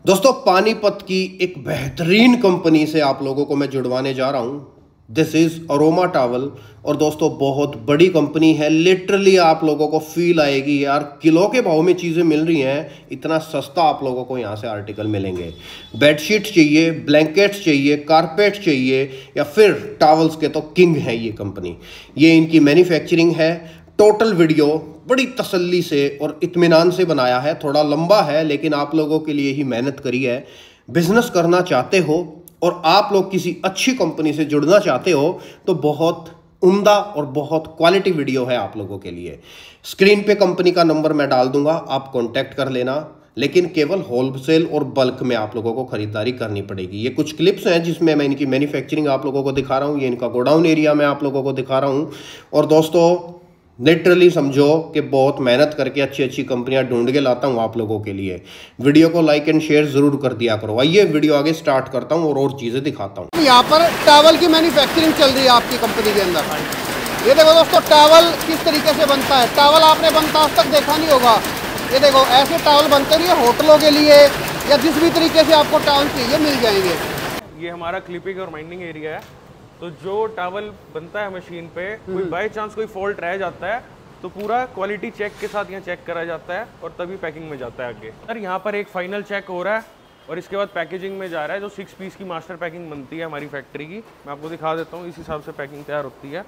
दोस्तों पानीपत की एक बेहतरीन कंपनी से आप लोगों को मैं जुड़वाने जा रहा हूं। This is aroma towel. और दोस्तों बहुत बड़ी कंपनी है। लिटरली आप लोगों को फील आएगी यार, किलो के भाव में चीज़ें मिल रही हैं, इतना सस्ता आप लोगों को यहाँ से आर्टिकल मिलेंगे। बेडशीट चाहिए, ब्लैंकेट्स चाहिए, कारपेट चाहिए या फिर टॉवल्स के तो किंग है ये कंपनी। ये इनकी मैन्युफैक्चरिंग है। टोटल वीडियो बड़ी तसल्ली से और इत्मीनान से बनाया है। थोड़ा लंबा है लेकिन आप लोगों के लिए ही मेहनत करी है। बिजनेस करना चाहते हो और आप लोग किसी अच्छी कंपनी से जुड़ना चाहते हो तो बहुत उम्दा और बहुत क्वालिटी वीडियो है आप लोगों के लिए। स्क्रीन पे कंपनी का नंबर मैं डाल दूंगा, आप कांटेक्ट कर लेना। लेकिन केवल होलसेल और बल्क में आप लोगों को खरीदारी करनी पड़ेगी। ये कुछ क्लिप्स हैं जिसमें मैं इनकी मैन्युफैक्चरिंग आप लोगों को दिखा रहा हूँ। ये इनका गोडाउन एरिया मैं आप लोगों को दिखा रहा हूँ। और दोस्तों लिटरली समझो कि बहुत मेहनत करके अच्छी अच्छी कंपनियां ढूंढ के लाता हूं आप लोगों के लिए। वीडियो को लाइक एंड शेयर जरूर कर दिया करो। आइए वीडियो आगे स्टार्ट करता हूं और चीज़ें दिखाता हूं। यहाँ पर टॉवल की मैन्युफैक्चरिंग चल रही है आपकी कंपनी के अंदर। ये देखो दोस्तों, टॉवल किस तरीके से बनता है। टॉवल आपने बनता आज तक देखा नहीं होगा। ये देखो ऐसे टॉवल बनते नहीं है, होटलों के लिए या जिस भी तरीके से आपको टॉवल चाहिए मिल जाएंगे। ये हमारा क्लिपिंग और माइंडिंग एरिया है। तो जो टॉवल बनता है मशीन पे, कोई बाय चांस कोई फॉल्ट रह जाता है तो पूरा क्वालिटी चेक के साथ यहाँ चेक करा जाता है और तभी पैकिंग में जाता है आगे। सर यहाँ पर एक फाइनल चेक हो रहा है और इसके बाद पैकेजिंग में जा रहा है। जो 6 पीस की मास्टर पैकिंग बनती है हमारी फैक्ट्री की, मैं आपको दिखा देता हूँ। इस हिसाब से पैकिंग तैयार होती है।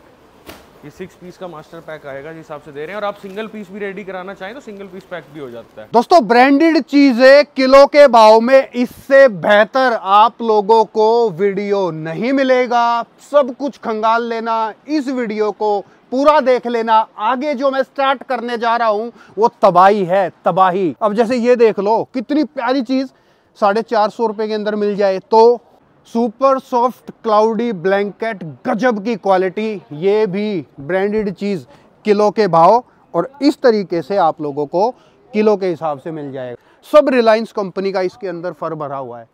ये 6 पीस का मास्टर पैक आएगा जिस हिसाब से दे रहे हैं। और आप सिंगल पीस भी रेडी कराना चाहें तो सिंगल पीस पैक भी हो जाता है। दोस्तों ब्रांडेड चीजें किलो के भाव में, इससे बेहतर आप लोगों को वीडियो नहीं मिलेगा। सब कुछ खंगाल लेना, इस वीडियो को पूरा देख लेना। आगे जो मैं स्टार्ट करने जा रहा हूं वो तबाही है, तबाही। अब जैसे ये देख लो, कितनी प्यारी चीज 450 रुपए के अंदर मिल जाए तो सुपर सॉफ्ट क्लाउडी ब्लैंकेट, गजब की क्वालिटी। ये भी ब्रांडेड चीज किलो के भाव और इस तरीके से आप लोगों को किलो के हिसाब से मिल जाएगा। सब रिलायंस कंपनी का इसके अंदर फर भरा हुआ है।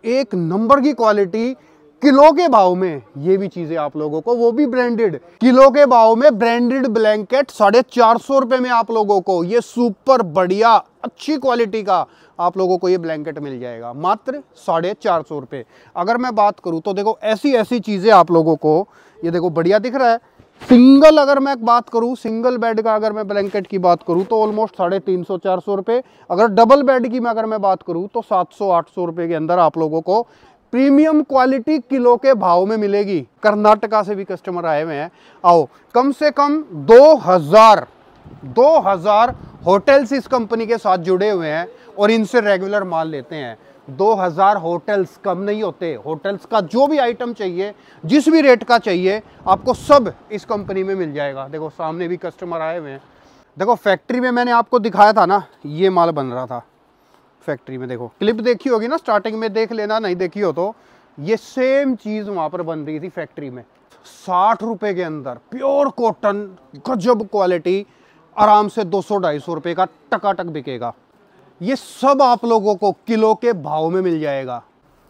एक नंबर की क्वालिटी किलो के भाव में। ये भी चीजें आप लोगों को, वो भी ब्रांडेड किलो के भाव में। ब्रांडेड ब्लैंकेट 450 रुपए में आप लोगों को ये सुपर बढ़िया अच्छी क्वालिटी का आप लोगों को ये ब्लैंकेट मिल जाएगा मात्र 450 रुपए। अगर मैं बात करूं तो देखो ऐसी ऐसी चीजें आप लोगों को, ये देखो बढ़िया दिख रहा है। सिंगल अगर मैं बात करूं, सिंगल बेड का अगर मैं ब्लैंकेट की बात करूं तो ऑलमोस्ट 350-400 रुपए। अगर डबल बेड की मैं अगर मैं बात करूं तो 700-800 रुपए के अंदर आप लोगों को प्रीमियम क्वालिटी किलो के भाव में मिलेगी। कर्नाटका से भी कस्टमर आए हुए हैं। आओ, कम से कम 2000 होटल्स इस कंपनी के साथ जुड़े हुए हैं और इनसे रेगुलर माल लेते हैं। 2000 होटल्स कम नहीं होते। होटल्स का जो भी आइटम चाहिए, जिस भी रेट का चाहिए, आपको सब इस कंपनी में मिल जाएगा। देखो सामने भी कस्टमर आए हुए हैं। देखो फैक्ट्री में मैंने आपको दिखाया था ना, ये माल बन रहा था फैक्ट्री में। देखो क्लिप देखी होगी ना, स्टार्टिंग में देख लेना, नहीं देखी हो तो ये सेम चीज वहां पर बन रही थी फैक्ट्री में। 60 रुपए के अंदर प्योर कॉटन, गजब क्वालिटी, आराम से 200-250 रुपए का टकाटक बिकेगा। ये सब आप लोगों को किलो के भाव में मिल जाएगा।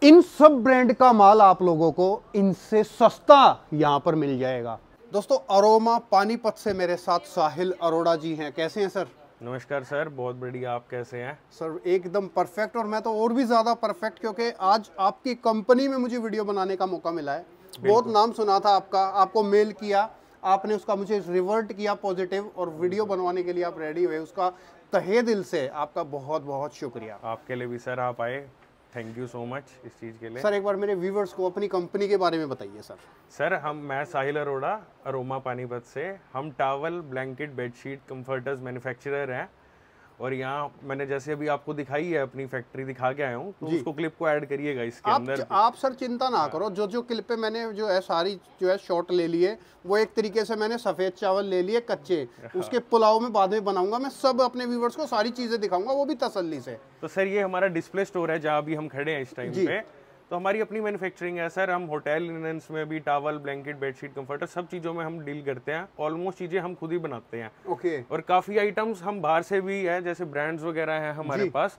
इन सब ब्रांड का माल आप लोगों को इनसे सस्ता यहां पर मिल जाएगा। दोस्तों अरोमा पानीपत से मेरे साथ साहिल अरोड़ा जी हैं। कैसे हैं सर? नमस्कार सर, बहुत बढ़िया। आप कैसे हैं? सर एकदम परफेक्ट, और मैं तो और भी ज़्यादा परफेक्ट क्योंकि आज आपकी कंपनी में मुझे वीडियो बनाने का मौका मिला है। बहुत नाम सुना था आपका, आपको मेल किया, आपने उसका मुझे रिवर्ट किया पॉजिटिव और वीडियो बनवाने के लिए आप रेडी हुए। उसका तहे दिल से आपका बहुत बहुत शुक्रिया। आपके लिए भी सर, आप आए, थैंक यू सो मच इस चीज़ के लिए। सर एक बार मेरे व्यूवर्स को अपनी कंपनी के बारे में बताइए सर। सर मैं साहिल अरोड़ा, अरोमा पानीपत से। हम towel, blanket, bedsheet, comforters manufacturer हैं। और यहाँ मैंने जैसे अभी आपको दिखाई है, अपनी फैक्ट्री दिखा के आया हूँ, तो उसको क्लिप को ऐड करिएगा इसके अंदर। आप सर चिंता ना करो, जो क्लिप पे मैंने जो है सारी जो है शॉट ले लिए, वो एक तरीके से मैंने सफ़ेद चावल ले लिए कच्चे, उसके पुलाव में बाद में बनाऊंगा। मैं सब अपने व्यूवर्स को सारी चीज़ें दिखाऊंगा, वो भी तसल्ली से। तो सर ये हमारा डिस्प्ले स्टोर है जहाँ भी हम खड़े हैं इस टाइम पे। तो हमारी अपनी मैन्युफैक्चरिंग है सर। हम होटल लिनन्स में भी टॉवल, ब्लैंकेट, बेडशीट, कंफर्टर सब चीज़ों में हम डील करते हैं। ऑलमोस्ट चीज़ें हम खुद ही बनाते हैं। ओके। और काफ़ी आइटम्स हम बाहर से भी है, जैसे ब्रांड्स वगैरह हैं हमारे पास।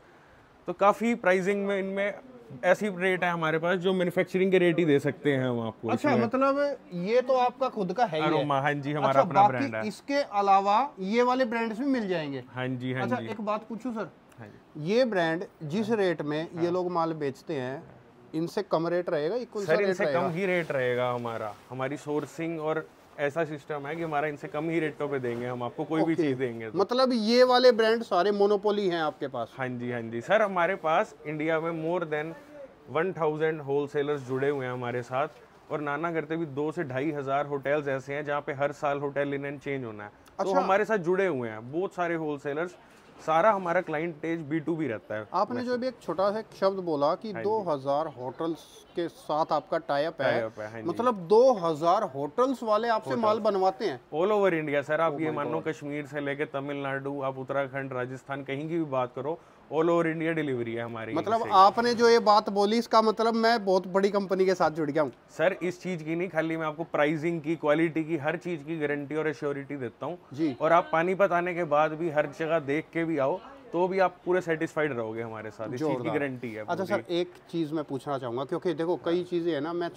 तो काफ़ी प्राइसिंग में इनमें ऐसी रेट है हमारे पास जो मैन्युफैक्चरिंग के रेट ही दे सकते हैं हम आपको। अच्छा, मतलब ये तो आपका खुद का है ही अरोमा, हाँ जी, हमारा अच्छा, अपना ब्रांड है। इसके अलावा ये वाले ब्रांड्स भी मिल जाएंगे? हाँ जी, हाँ अच्छा, जी। एक बात पूछूं सर, हाँ जी। ये ब्रांड जिस रेट में ये लोग माल बेचते हैं, इनसे कम रेट रहेगा, इक्वल सा सर रेट इनसे रहेगा? कम ही रेट रहेगा हमारा। हमारी सोर्सिंग और ऐसा सिस्टम है कि हमारा इनसे कम ही रेटों पे देंगे हम आपको, कोई भी चीज़ देंगे तो। मतलब ये वाले ब्रांड सारे मोनोपोली हैं आपके पास? हाँ जी, हाँ जी सर, हमारे पास इंडिया में मोर देन 1000 होलसेलर्स जुड़े हुए हैं हमारे साथ, और नाना करते भी 2 से 2500 होटल्स ऐसे हैं जहाँ पे हर साल होटल लिनन चेंज होना है। तो हमारे साथ जुड़े हुए हैं बहुत सारे होलसेलर्स। सारा हमारा क्लाइंट एज B2B रहता है। आपने जो भी एक छोटा सा शब्द बोला कि 2000 होटल्स के साथ आपका टाई अप है, हाँ जी। मतलब 2000 होटल्स वाले आपसे माल बनवाते हैं ऑल ओवर इंडिया सर। आप ये मान लो कश्मीर से लेके तमिलनाडु, आप उत्तराखंड, राजस्थान, कहीं की भी बात करो, ऑल ओवर इंडिया डिलीवरी है हमारी। मतलब आपने जो ये बात बोली, इसका मतलब मैं बहुत बड़ी कंपनी के साथ जुड़ गया हूँ। सर इस चीज की नहीं, खाली मैं आपको प्राइसिंग की, क्वालिटी की, हर चीज की गारंटी और एश्योरिटी देता हूँ जी। और आप पानीपत आने के बाद भी हर जगह देख के भी आओ तो भी आप पूरे सेटिस्फाइड रहोगे हमारे साथ। इस चीज की गारंटी है। अच्छा सर, एक चीज मैं पूछना चाहूंगा, क्योंकि देखो कई चीजें है ना, मैं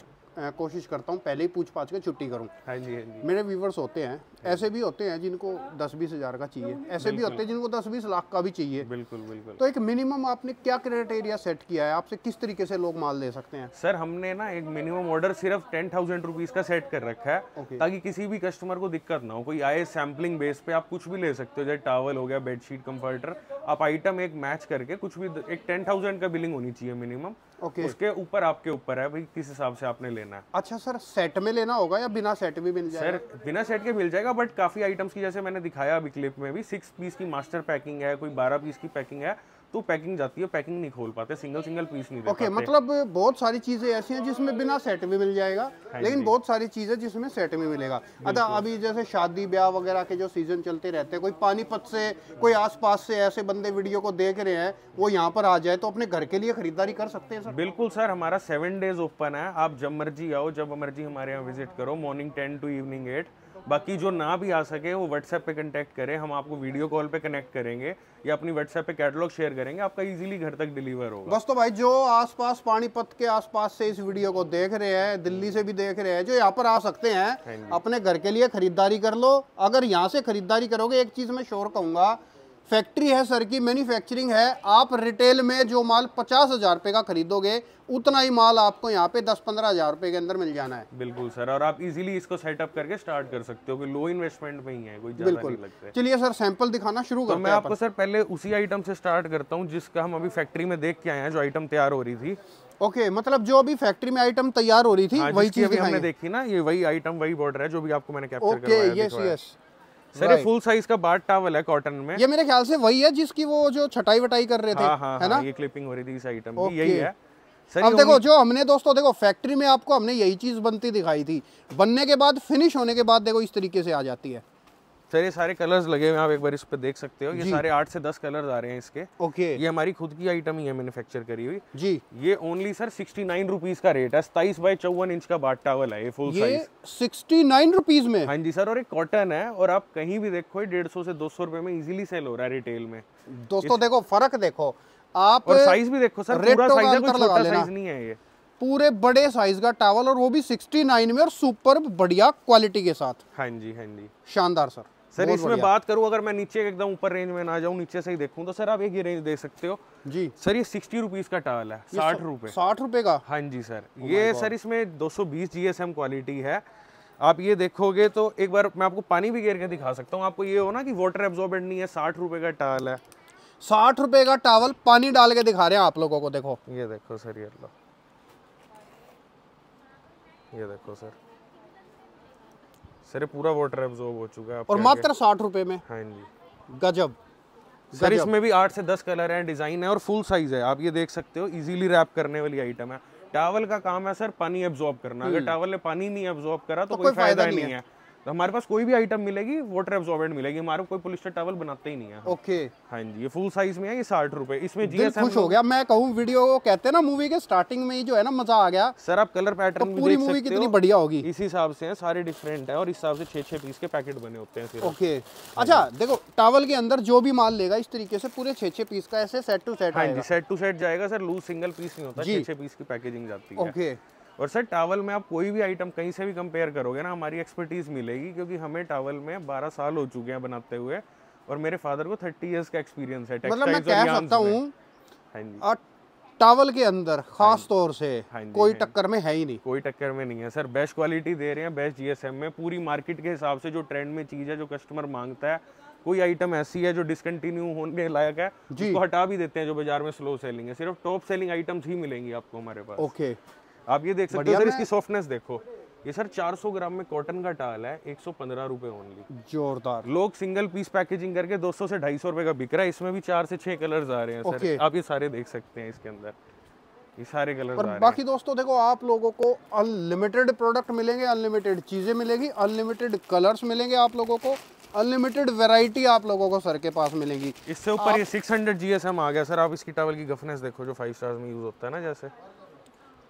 कोशिश करता हूँ पहले ही पूछ पाछ के छुट्टी करूँ। हाँ जी, हाँ जी। मेरे व्यूवर्स होते हैं, ऐसे भी होते हैं जिनको 10-20 हज़ार का चाहिए, ऐसे भी होते हैं जिनको 10-20 लाख का भी चाहिए। बिल्कुल बिल्कुल। तो एक मिनिमम आपने क्या क्राइटेरिया सेट किया है, आपसे किस तरीके से लोग माल ले सकते हैं? सर हमने ना एक मिनिमम ऑर्डर सिर्फ 10,000 रुपीज का सेट कर रखा है ताकि किसी भी कस्टमर को दिक्कत ना हो। कोई आए सैम्पलिंग बेस पे आप कुछ भी ले सकते हो, जैसे टॉवल हो गया, बेडशीट, कंफर्टर, आप आइटम एक मैच करके कुछ भी, एक 10,000 का बिलिंग होनी चाहिए मिनिमम। उसके ऊपर आपके ऊपर है भाई किस हिसाब से आपने लेना है। अच्छा सर, सेट में लेना होगा या बिना सेट भी मिल जाएगा? सर बिना सेट के मिल जाएगा, बट काफी आइटम्स की, जैसे मैंने दिखाया अभी क्लिप में भी, 6 पीस की मास्टर पैकिंग है, कोई 12 पीस की पैकिंग है, तो पैकिंग जाती है, पैकिंग नहीं खोल पाते, सिंगल सिंगल पीस नहीं दे पाते। मतलब बहुत सारी चीजें ऐसी हैं जिसमें बिना सेट भी मिल जाएगा, लेकिन बहुत सारी चीजें जिसमें सेट भी मिलेगा। अच्छा, अभी जैसे शादी ब्याह वगैरह के जो सीजन चलते रहते हैं, कोई पानीपत से, कोई आसपास से ऐसे बंदे वीडियो को देख रहे हैं, वो यहाँ पर आ जाए तो अपने घर के लिए खरीदारी कर सकते हैं सर? बिल्कुल सर, हमारा 7 डेज ओपन है, आप जब मर्जी आओ, जब मर्जी हमारे यहाँ विजिट करो, मॉर्निंग 10 टू इवनिंग 8। बाकी जो ना भी आ सके वो व्हाट्सएप पे कांटेक्ट करें, हम आपको वीडियो कॉल पे कनेक्ट करेंगे या अपनी व्हाट्सएप पे कैटलॉग शेयर करेंगे, आपका इजीली घर तक डिलीवर होगा। बस तो भाई जो आसपास पानीपत के आसपास से इस वीडियो को देख रहे हैं, दिल्ली से भी देख रहे हैं, जो यहाँ पर आ सकते हैं, अपने घर के लिए खरीदारी कर लो। अगर यहाँ से खरीदारी करोगे, एक चीज मैं श्योर कहूंगा, फैक्ट्री है सर की, मैन्युफैक्चरिंग है, आप रिटेल में जो माल 50,000 रुपये का खरीदोगे, उतना ही माल आपको यहाँ पे 10-15 हज़ार रुपये के अंदर मिल जाना है। बिल्कुल सर, और आप इजीली इसको सेटअप करके स्टार्ट कर सकते हो कि लो इन्वेस्टमेंट में ही है, कोई ज्यादा नहीं लगता है। चलिए सर, सैंपल दिखाना शुरू करते हैं। मैं आपको सर पहले उसी आइटम से स्टार्ट करता हूँ जिसका हम अभी फैक्ट्री में देख के आए हैं, जो आइटम तैयार हो रही थी। ओके, मतलब जो अभी फैक्ट्री में आइटम तैयार हो रही थी, वही चीज अभी हमने देखी ना, ये वही आइटम, वही बॉर्डर है जो भी आपको मैंने कैप्चर करवाया। ओके, यस यस सर, ये फुल साइज का बाथ टॉवल है कॉटन में। ये मेरे ख्याल से वही है जिसकी वो जो छटाई वटाई कर रहे थे, है ना? ये क्लिपिंग हो रही थी इस आइटम की, यही है सर। अब देखो, जो हमने दोस्तों देखो फैक्ट्री में आपको हमने यही चीज बनती दिखाई थी, बनने के बाद, फिनिश होने के बाद देखो इस तरीके से आ जाती है। सर ये सारे कलर्स लगे हुए हैं, आप एक बार इस पे देख सकते हो, ये सारे 8 से 10 कलर्स आ रहे हैं इसके। ओके, ये हमारी खुद की आइटम ही है, मैन्युफैक्चर करी हुई जी। ये ओनली सर 69 रुपीज का रेट है। 27 बाई 54 इंच का बाथ टॉवल है ये, फुल साइज, 69 रुपीज में। हाँ जी सर, और एक कॉटन है, और आप कहीं भी देखो 150 से 200 रुपए में इजीली सेल हो रहा है रिटेल में। दोस्तों देखो फर्क देखो आप, और साइज भी देखो सर, पूरा साइज है, कोई छोटा साइज नहीं है, ये पूरे बड़े साइज का टॉवल, और वो भी 69 में, और सुपर बढ़िया क्वालिटी के साथ। हाँ जी, हाँ जी, शानदार सर। सर इसमें बात करूं, अगर मैं नीचे एकदम ऊपर रेंज में ना जाऊं, नीचे से ही देखूं, तो सर आप एक ये रेंज देख सकते हो जी। सर, ये 60 रुपीज का टॉवल है, 60 रुपए। 60 रुपए का? हाँ जी सर। ये सर इसमें 220 GSM क्वालिटी है। आप ये देखोगे तो एक बार मैं आपको पानी भी घेर के दिखा सकता हूँ, आपको ये हो ना कि वाटर एब्जॉर्बेंट नहीं है। 60 रुपए का टॉवल है, 60 रुपए का टॉवल पानी डाल के दिखा रहे हैं आप लोगों को। देखो ये देखो सर, ये लो, ये देखो सर, सर पूरा वाटर एब्जॉर्ब हो चुका है, और मात्र 60 रुपए में। हाँ जी, गजब सर। इसमें भी 8 से 10 कलर हैं, डिजाइन है, और फुल साइज है, आप ये देख सकते हो, इजीली रैप करने वाली आइटम है। टॉवल का काम है सर पानी एब्जॉर्ब करना, अगर टॉवल ने पानी नहीं एब्जॉर्ब करा तो कोई फायदा नहीं है। तो हमारे पास कोई भी आइटम मिलेगी वाटर एब्जॉर्बेंट मिलेगी, हमारे कोई पॉलिस्टर टॉवल बनाते ही नहीं है। ओके, हाँ जी, ये फुल साइज में है, ये 60 रुपए। इसमें दिल खुश हो गया। मैं कहूँ वीडियो को कहते हैं ना, मूवी के स्टार्टिंग में ही जो है ना, मजा आ गया। सर आप कलर पैटर्न भी पूरी देख मूवी सकते कितनी हो, बढ़िया होगी। इस हिसाब से हैं, सारे डिफरेंट है, और इस हिसाब से 6-6 पीस के पैकेट बने होते हैं सिर्फ। ओके, अच्छा देखो, टॉवल के अंदर जो भी माल लेगा इस तरीके से पूरे 6-6 पीस का ऐसे सेट टू सेट हाँ जी, सेट टू सेट जाएगा सर, लूज सिंगल पीस नहीं होता, 6-6 पीस की पैकेजिंग जाती है। ओके, और सर टॉवल में आप कोई भी आइटम कहीं से भी कंपेयर करोगे ना, हमारी एक्सपर्टीज मिलेगी, क्योंकि हमें टॉवल में 12 साल हो चुके हैं बनाते हुए, और मेरे फादर को 30 इयर्स का एक्सपीरियंस है मतलब मैं टेक्सटाइल्स और कह yarns सकता में। हूँ हाँ जी, टावल के अंदर खास तौर से हाँ जी, कोई हाँ जी। टक्कर में है ही नहीं। कोई टक्कर में नहीं है सर, बेस्ट क्वालिटी दे रहे हैं, बेस्ट जीएसएम में, पूरी मार्केट के हिसाब से जो ट्रेंड में चीज़ है, जो कस्टमर मांगता है। कोई आइटम ऐसी है जो डिसकंटिन्यू होने लायक है, उसको हटा भी देते हैं, जो बाजार में स्लो सेलिंग है। सिर्फ टॉप सेलिंग आइटम्स ही मिलेंगी आपको हमारे पास। ओके, आप ये देख सकते हो सर, इसकी सॉफ्टनेस देखो। ये सर 400 ग्राम में कॉटन का टाल है, 115 रुपए ओनली। जोरदार। लोग सिंगल पीस पैकेजिंग करके 200 से 250 रुपए का बिक रहा है। इसमें भी 4 से 6 कलर्स आ रहे हैं सर। Okay. आप ये सारे देख सकते हैं इसके अंदर, ये सारे कलर्स आ और रहे हैं। बाकी दोस्तों देखो, आप लोगों को अनलिमिटेड प्रोडक्ट मिलेंगे, अनलिमिटेड चीज़ें मिलेंगी, अनलिमिटेड कलर्स मिलेंगे आप लोगों को, अनलिमिटेड वैरायटी आप लोगों को सर के पास मिलेगी। इससे ऊपर ये 600 जीएसएम आ गया सर। आप इसकी टावल की गफनेस देखो, जो 5 स्टार्स में यूज होता है ना, जैसे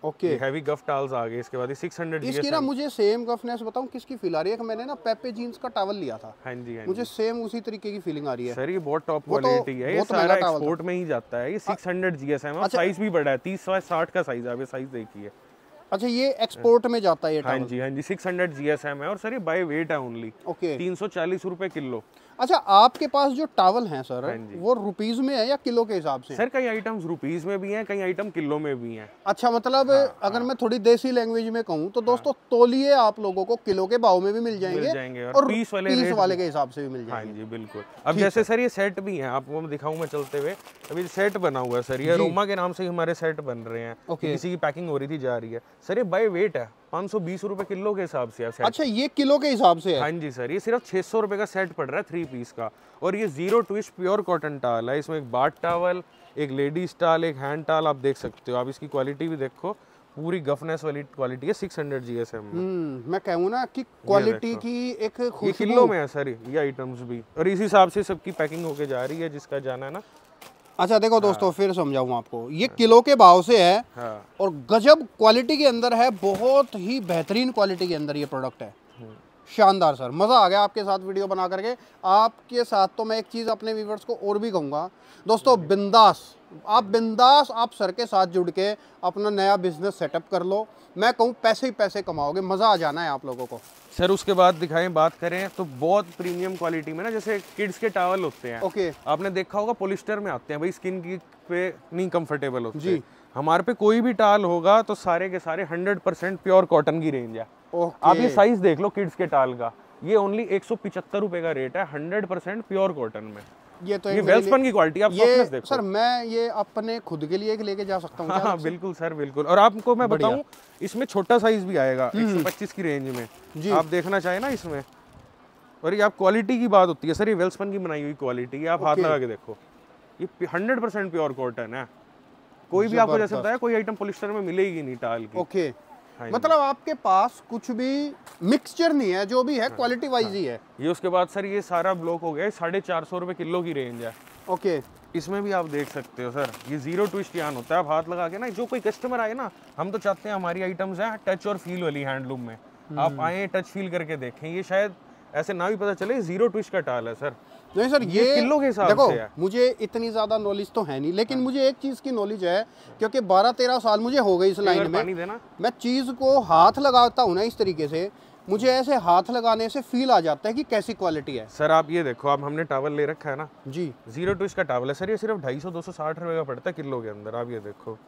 ओके, हैवी गफ टावल्स आ गए। इसके बाद ये 600 इसकी ना जीएसएम। मुझे सेम गफनेस बताऊं किसकी फील आ रही है कि मैंने ना पेपे जीन्स का टावल लिया था, हाँ जी, हाँ मुझे जी सेम उसी तरीके की फीलिंग आ रही है। सर, ये बहुत टॉप वो तो क्वालिटी है। ये बहुत सारा महंगा टावल एक्सपोर्ट में ही जाता है। ये 600 जीएसएम है, साइज भी बड़ा है, 30/60 का साइज है। आप ये साइज देखिए। अच्छा, ये एक्सपोर्ट में जाता है ये हाँ टावल? जी, हाँ जी, 600 जीएसएम है। और सर ये बाय वेट है ओनली, ओके। 340 रुपए किलो। अच्छा, आपके पास जो टावल हैं सर, हाँ जी। वो रुपीस में है या किलो के हिसाब से? सर कई आइटम्स रुपीस में भी हैं, कई आइटम किलो में भी हैं। अच्छा, मतलब अगर मैं थोड़ी देसी लैंग्वेज में कहूँ तो दोस्तों, तौलिए आप लोगों को किलो के भाव में भी मिल जाएंगे और पीस वाले के हिसाब से भी मिल हाँ जाएंगे। जी, बिल्कुल। अब जैसे सर ये सेट भी हैं, आपको मैं दिखाऊं मैं चलते हुए। अभी सेट बना हुआ है सर, ये रोमा के नाम से ही हमारे सेट बन रहे हैं। ओके। किसी की पैकिंग हो रही थी, जा रही है सर। ये बाय वेट है, 520 रुपए किलो के हिसाब से है सेट। अच्छा, ये किलो के हिसाब से है? हाँ जी सर, ये सिर्फ 600 रुपए का सेट पड़ रहा है 3 पीस का। और ये 0 ट्विस्ट प्योर कॉटन टाल है। इसमें एक बाथ टावल, एक लेडीज टाल, एक हैंड टाल आप देख सकते हो। आप इसकी क्वालिटी भी देखो, पूरी गफनेस वाली क्वालिटी है, 600 जीएसएम में। मैं कहूँ ना कि क्वालिटी की एक ये खुशबू। किलो में है सर ये आइटम्स भी, और इस हिसाब से सबकी पैकिंग होके जा रही है, जिसका जाना है ना। अच्छा देखो दोस्तों, फिर समझाऊँ आपको, ये किलो के भाव से है हाँ, और गजब क्वालिटी के अंदर है, बहुत ही बेहतरीन क्वालिटी के अंदर ये प्रोडक्ट है। शानदार सर, मज़ा आ गया आपके साथ वीडियो बना करके। आपके साथ तो मैं एक चीज़ अपने व्यूवर्स को और भी कहूँगा दोस्तों, बिंदास आप सर के साथ जुड़ के अपना नया बिजनेस सेटअप कर लो। मैं कहूँ पैसे ही पैसे कमाओगे, मज़ा आ जाना है आप लोगों को। सर उसके बाद दिखाएं, बात करें तो बहुत प्रीमियम क्वालिटी में ना, जैसे किड्स के टावल होते हैं। ओके। आपने देखा होगा पॉलिस्टर में आते हैं भाई, स्किन की पे नहीं कंफर्टेबल होते। जी। हमारे पे कोई भी टाल होगा तो सारे के सारे 100% प्योर कॉटन की रेंज है। ओके। आप ये साइज देख लो किड्स के टाल का, ये ओनली 175 रुपए का रेट है, 100% प्योर कॉटन में। ये तो ये वेलस्पन की क्वालिटी, आप सॉफ्टनेस देखो सर, मैं ये अपने खुद के लिए एक लेके जा सकता हूँ? हाँ बिल्कुल सर, बिल्कुल। और आपको मैं बताऊं, इसमें छोटा साइज भी आएगा 125 की रेंज में। आप देखना चाहे ना इसमें। और ये आप क्वालिटी की बात होती है सर, ये वेलस्पन की बनाई हुई क्वालिटी है। आप हाथ लगा के देखो, ये 100% प्योर कॉटन है। कोई भी आपको जैसे बताया, कोई आइटम पॉलिस्टर में मिलेगी नहीं टाल की। ओके। मतलब आपके पास कुछ भी मिक्सचर नहीं है, जो भी है क्वालिटी वाइज ही है। ये उसके बाद सर ये सारा ब्लॉक हो गया, 450 रुपए किलो की रेंज है। ओके। इसमें भी आप देख सकते हो सर, ये 0 ट्विस्ट यान होता है। आप हाथ लगा के ना, जो कोई कस्टमर आए ना, हम तो चाहते हैं हमारी आइटम्स है टच और फील वाली हैंडलूम में। आप आए, टच फील करके देखें। ये शायद ऐसे ना भी पता चले 0 ट्विस्ट का टाल है सर। नहीं सर, ये किलो के हिसाब देखो, से है। मुझे इतनी ज़्यादा नॉलेज तो है नहीं, लेकिन मुझे एक चीज़ की नॉलेज है, क्योंकि 12-13 साल मुझे हो गई इस लाइन पानी में। देना। मैं चीज़ को हाथ लगाता हूँ ना इस तरीके से, मुझे ऐसे हाथ लगाने से फील आ जाता है कि कैसी क्वालिटी है। सर आप ये देखो, आप हमने टावल ले रखा है ना जी, 0 ट्विस्ट का टावल है सर। ये सिर्फ 250-260 रुपए का पड़ता है किलो के अंदर। आप ये देखो,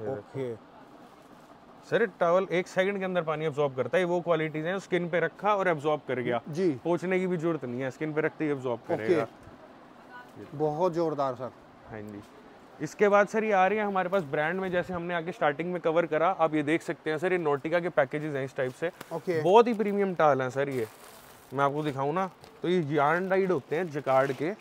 ओके सर टावल 1 सेकंड के अंदर पानी अब्सॉर्ब करता है। वो क्वालिटीज हैं, स्किन पे रखा और अब्सॉर्ब कर गया। जी, पोंछने की भी जरूरत नहीं है, स्किन पे रखते ही अब्सॉर्ब करेगा। बहुत जोरदार सर। हाँ जी। इसके बाद सर ये आ रही है हमारे पास ब्रांड में, जैसे हमने आगे स्टार्टिंग में कवर करा। आप ये देख सकते हैं सर, ये नोटिका के पैकेजेस हैं इस टाइप से। ओके। बहुत ही प्रीमियम टाल हैं सर ये। मैं आपको दिखाऊं ना, तो ये यार्न डाइड होते हैं जकार्ड के।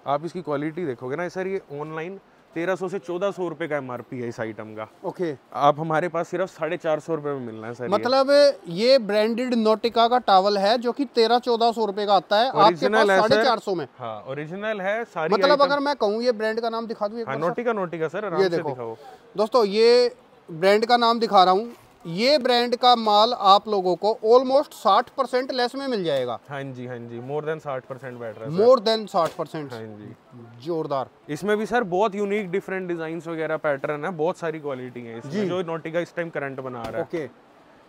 आप इसकी क्वालिटी देखोगे ना सर, ये ऑनलाइन 1300 से 1400 रुपए का एमआरपी है इस आइटम का। ओके। आप हमारे पास सिर्फ 450 रुपए में मिलना है सर। मतलब ये ब्रांडेड नोटिका का टावल है जो कि 1300-1400 रुपए का आता है, आपके पास 450 में। हाँ, ओरिजिनल है सारी। मतलब अगर मैं कहूँ, ये ब्रांड का नाम दिखा दूँ एक बार? नोटिका सर, आराम से दिखाओ दोस्तों, ये ब्रांड का नाम दिखा रहा हूँ। ये ब्रांड का माल आप लोगों को ऑलमोस्ट 60% लेस में मिल जाएगा। हाँ जी, हाँ जी, मोर देन 60% बैठ रहा है। More than 60%। हाँ जी, जोरदार। इसमें भी सर बहुत यूनिक डिफरेंट डिजाइन वगैरह पैटर्न है, बहुत सारी क्वालिटी है इसमें, जो नोटिका इस टाइम करंट बना रहा है। ओके।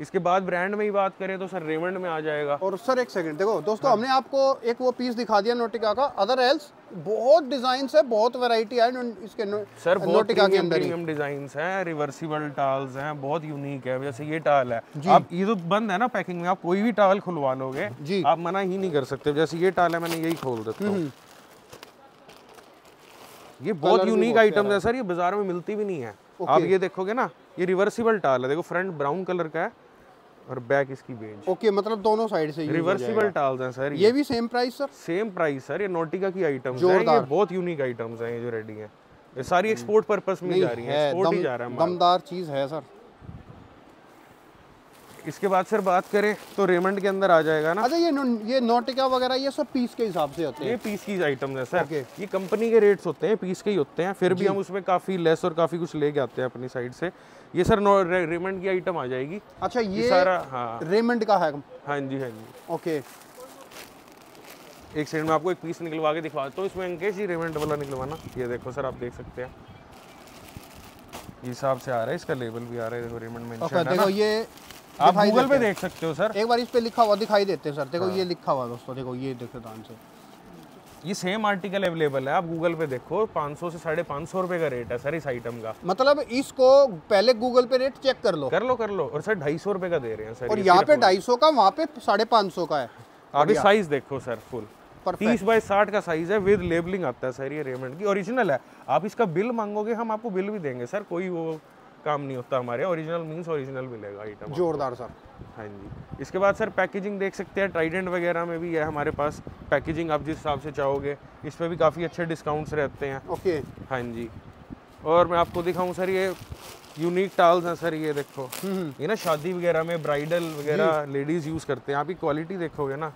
इसके बाद ब्रांड में ही बात करें तो सर रेमंड में आ जाएगा। और सर एक सेकंड देखो दोस्तों, हमने आपको एक वो पीस दिखा दिया नोटिका का, अदर एल्स बहुत डिजाइन्स है, बहुत वैरायटी है इसके सर, बहुत नोटिका के अंदर प्रीमियम डिजाइन्स हैं, रिवर्सिबल टाल्स हैं, बहुत यूनिक है। जैसे ये टाल है, आप ये तो बंद है ना पैकिंग में, आप कोई भी टाल खुलवा लोगे जी, आप मना ही नहीं कर सकते। जैसे ये टाल है, मैंने यही खोल देता हूँ, ये बहुत यूनिक आइटम है सर, ये बाजार में मिलती भी नहीं है। आप ये देखोगे ना, ये रिवर्सिबल टाल है, देखो फ्रंट ब्राउन कलर का है और बैक इसकी बेंच। ओके, मतलब दोनों साइड से रिवर्सिबल टाल्स हैं सर। ये भी same price sir? Same price sir, ये नोटिका की आइटम्स हैं, ये बहुत यूनिक आइटम्स हैं, ये जो रेडी हैं, ये सारी एक्सपोर्ट पर्पस में जा रही हैं, एक्सपोर्ट ही जा रहा है। दमदार चीज है सर। इसके बाद सर बात करें तो रेमंड के अंदर आ जाएगा ना। अच्छा, ये नोटिका वगैरह ये सब पीस के हिसाब से होते हैं? ये पीस की आइटम्स है सर, ये कंपनी के रेट्स होते हैं, पीस के ही होते हैं, फिर भी हम उसमें काफी लेस और काफी कुछ लेके आते हैं अपनी साइड से। ये सर रेमंड की आइटम आ जाएगी। अच्छा, ये सारा हाँ रेमंड का है? हाँ जी, हाँ जी। ओके, एक सेकंड में आपको एक पीस निकलवा के दिखा देता हूँ इसमें, अंकेश जी रेमंड वाला निकलवाना। ये देखो सर, आप देख सकते हैं, ये हिसाब से आ रहा है, इसका लेबल भी आ रहा है, देखो रेमंड मेंशन है ना। देखो ये आप गूगल पे देख सकते हो सर, एक बार इस पे लिखा हुआ दिखाई देते हैं सर। देखो ये लिखा हुआ दोस्तों, देखो ये देखो ध्यान से, ये सेम आर्टिकल अवेलेबल है, आप गूगल पे देखो, 500 से 550 रुपए का रेट है सर इस आइटम का। मतलब इसको पहले गूगल पे रेट चेक कर लो, कर लो, और सर 250 रुपए का दे रहे हैं सर। और यहाँ पे 250 का, वहाँ पे 550 का है। आप ये साइज देखो सर, फुल 30 बाय 60 का साइज है, विद लेबलिंग आता है सर, ये रेमंड की ओरिजिनल है। आप इसका बिल मांगोगे, हम आपको बिल भी देंगे सर, कोई वो काम नहीं होता हमारे, ओरिजिनल मींस ओरिजिनल मिलेगा आइटम। जोरदार सर। हाँ जी। इसके बाद सर पैकेजिंग देख सकते हैं, ट्राइडेंट वगैरह में भी है हमारे पास पैकेजिंग, आप जिस हिसाब से चाहोगे, इस पर भी काफ़ी अच्छे डिस्काउंट्स रहते हैं। ओके, हाँ जी। और मैं आपको दिखाऊं सर, ये यूनिक टाल्स हैं सर, ये देखो, ये ना शादी वगैरह में ब्राइडल वगैरह लेडीज यूज़ करते हैं। आप ये क्वालिटी देखोगे ना,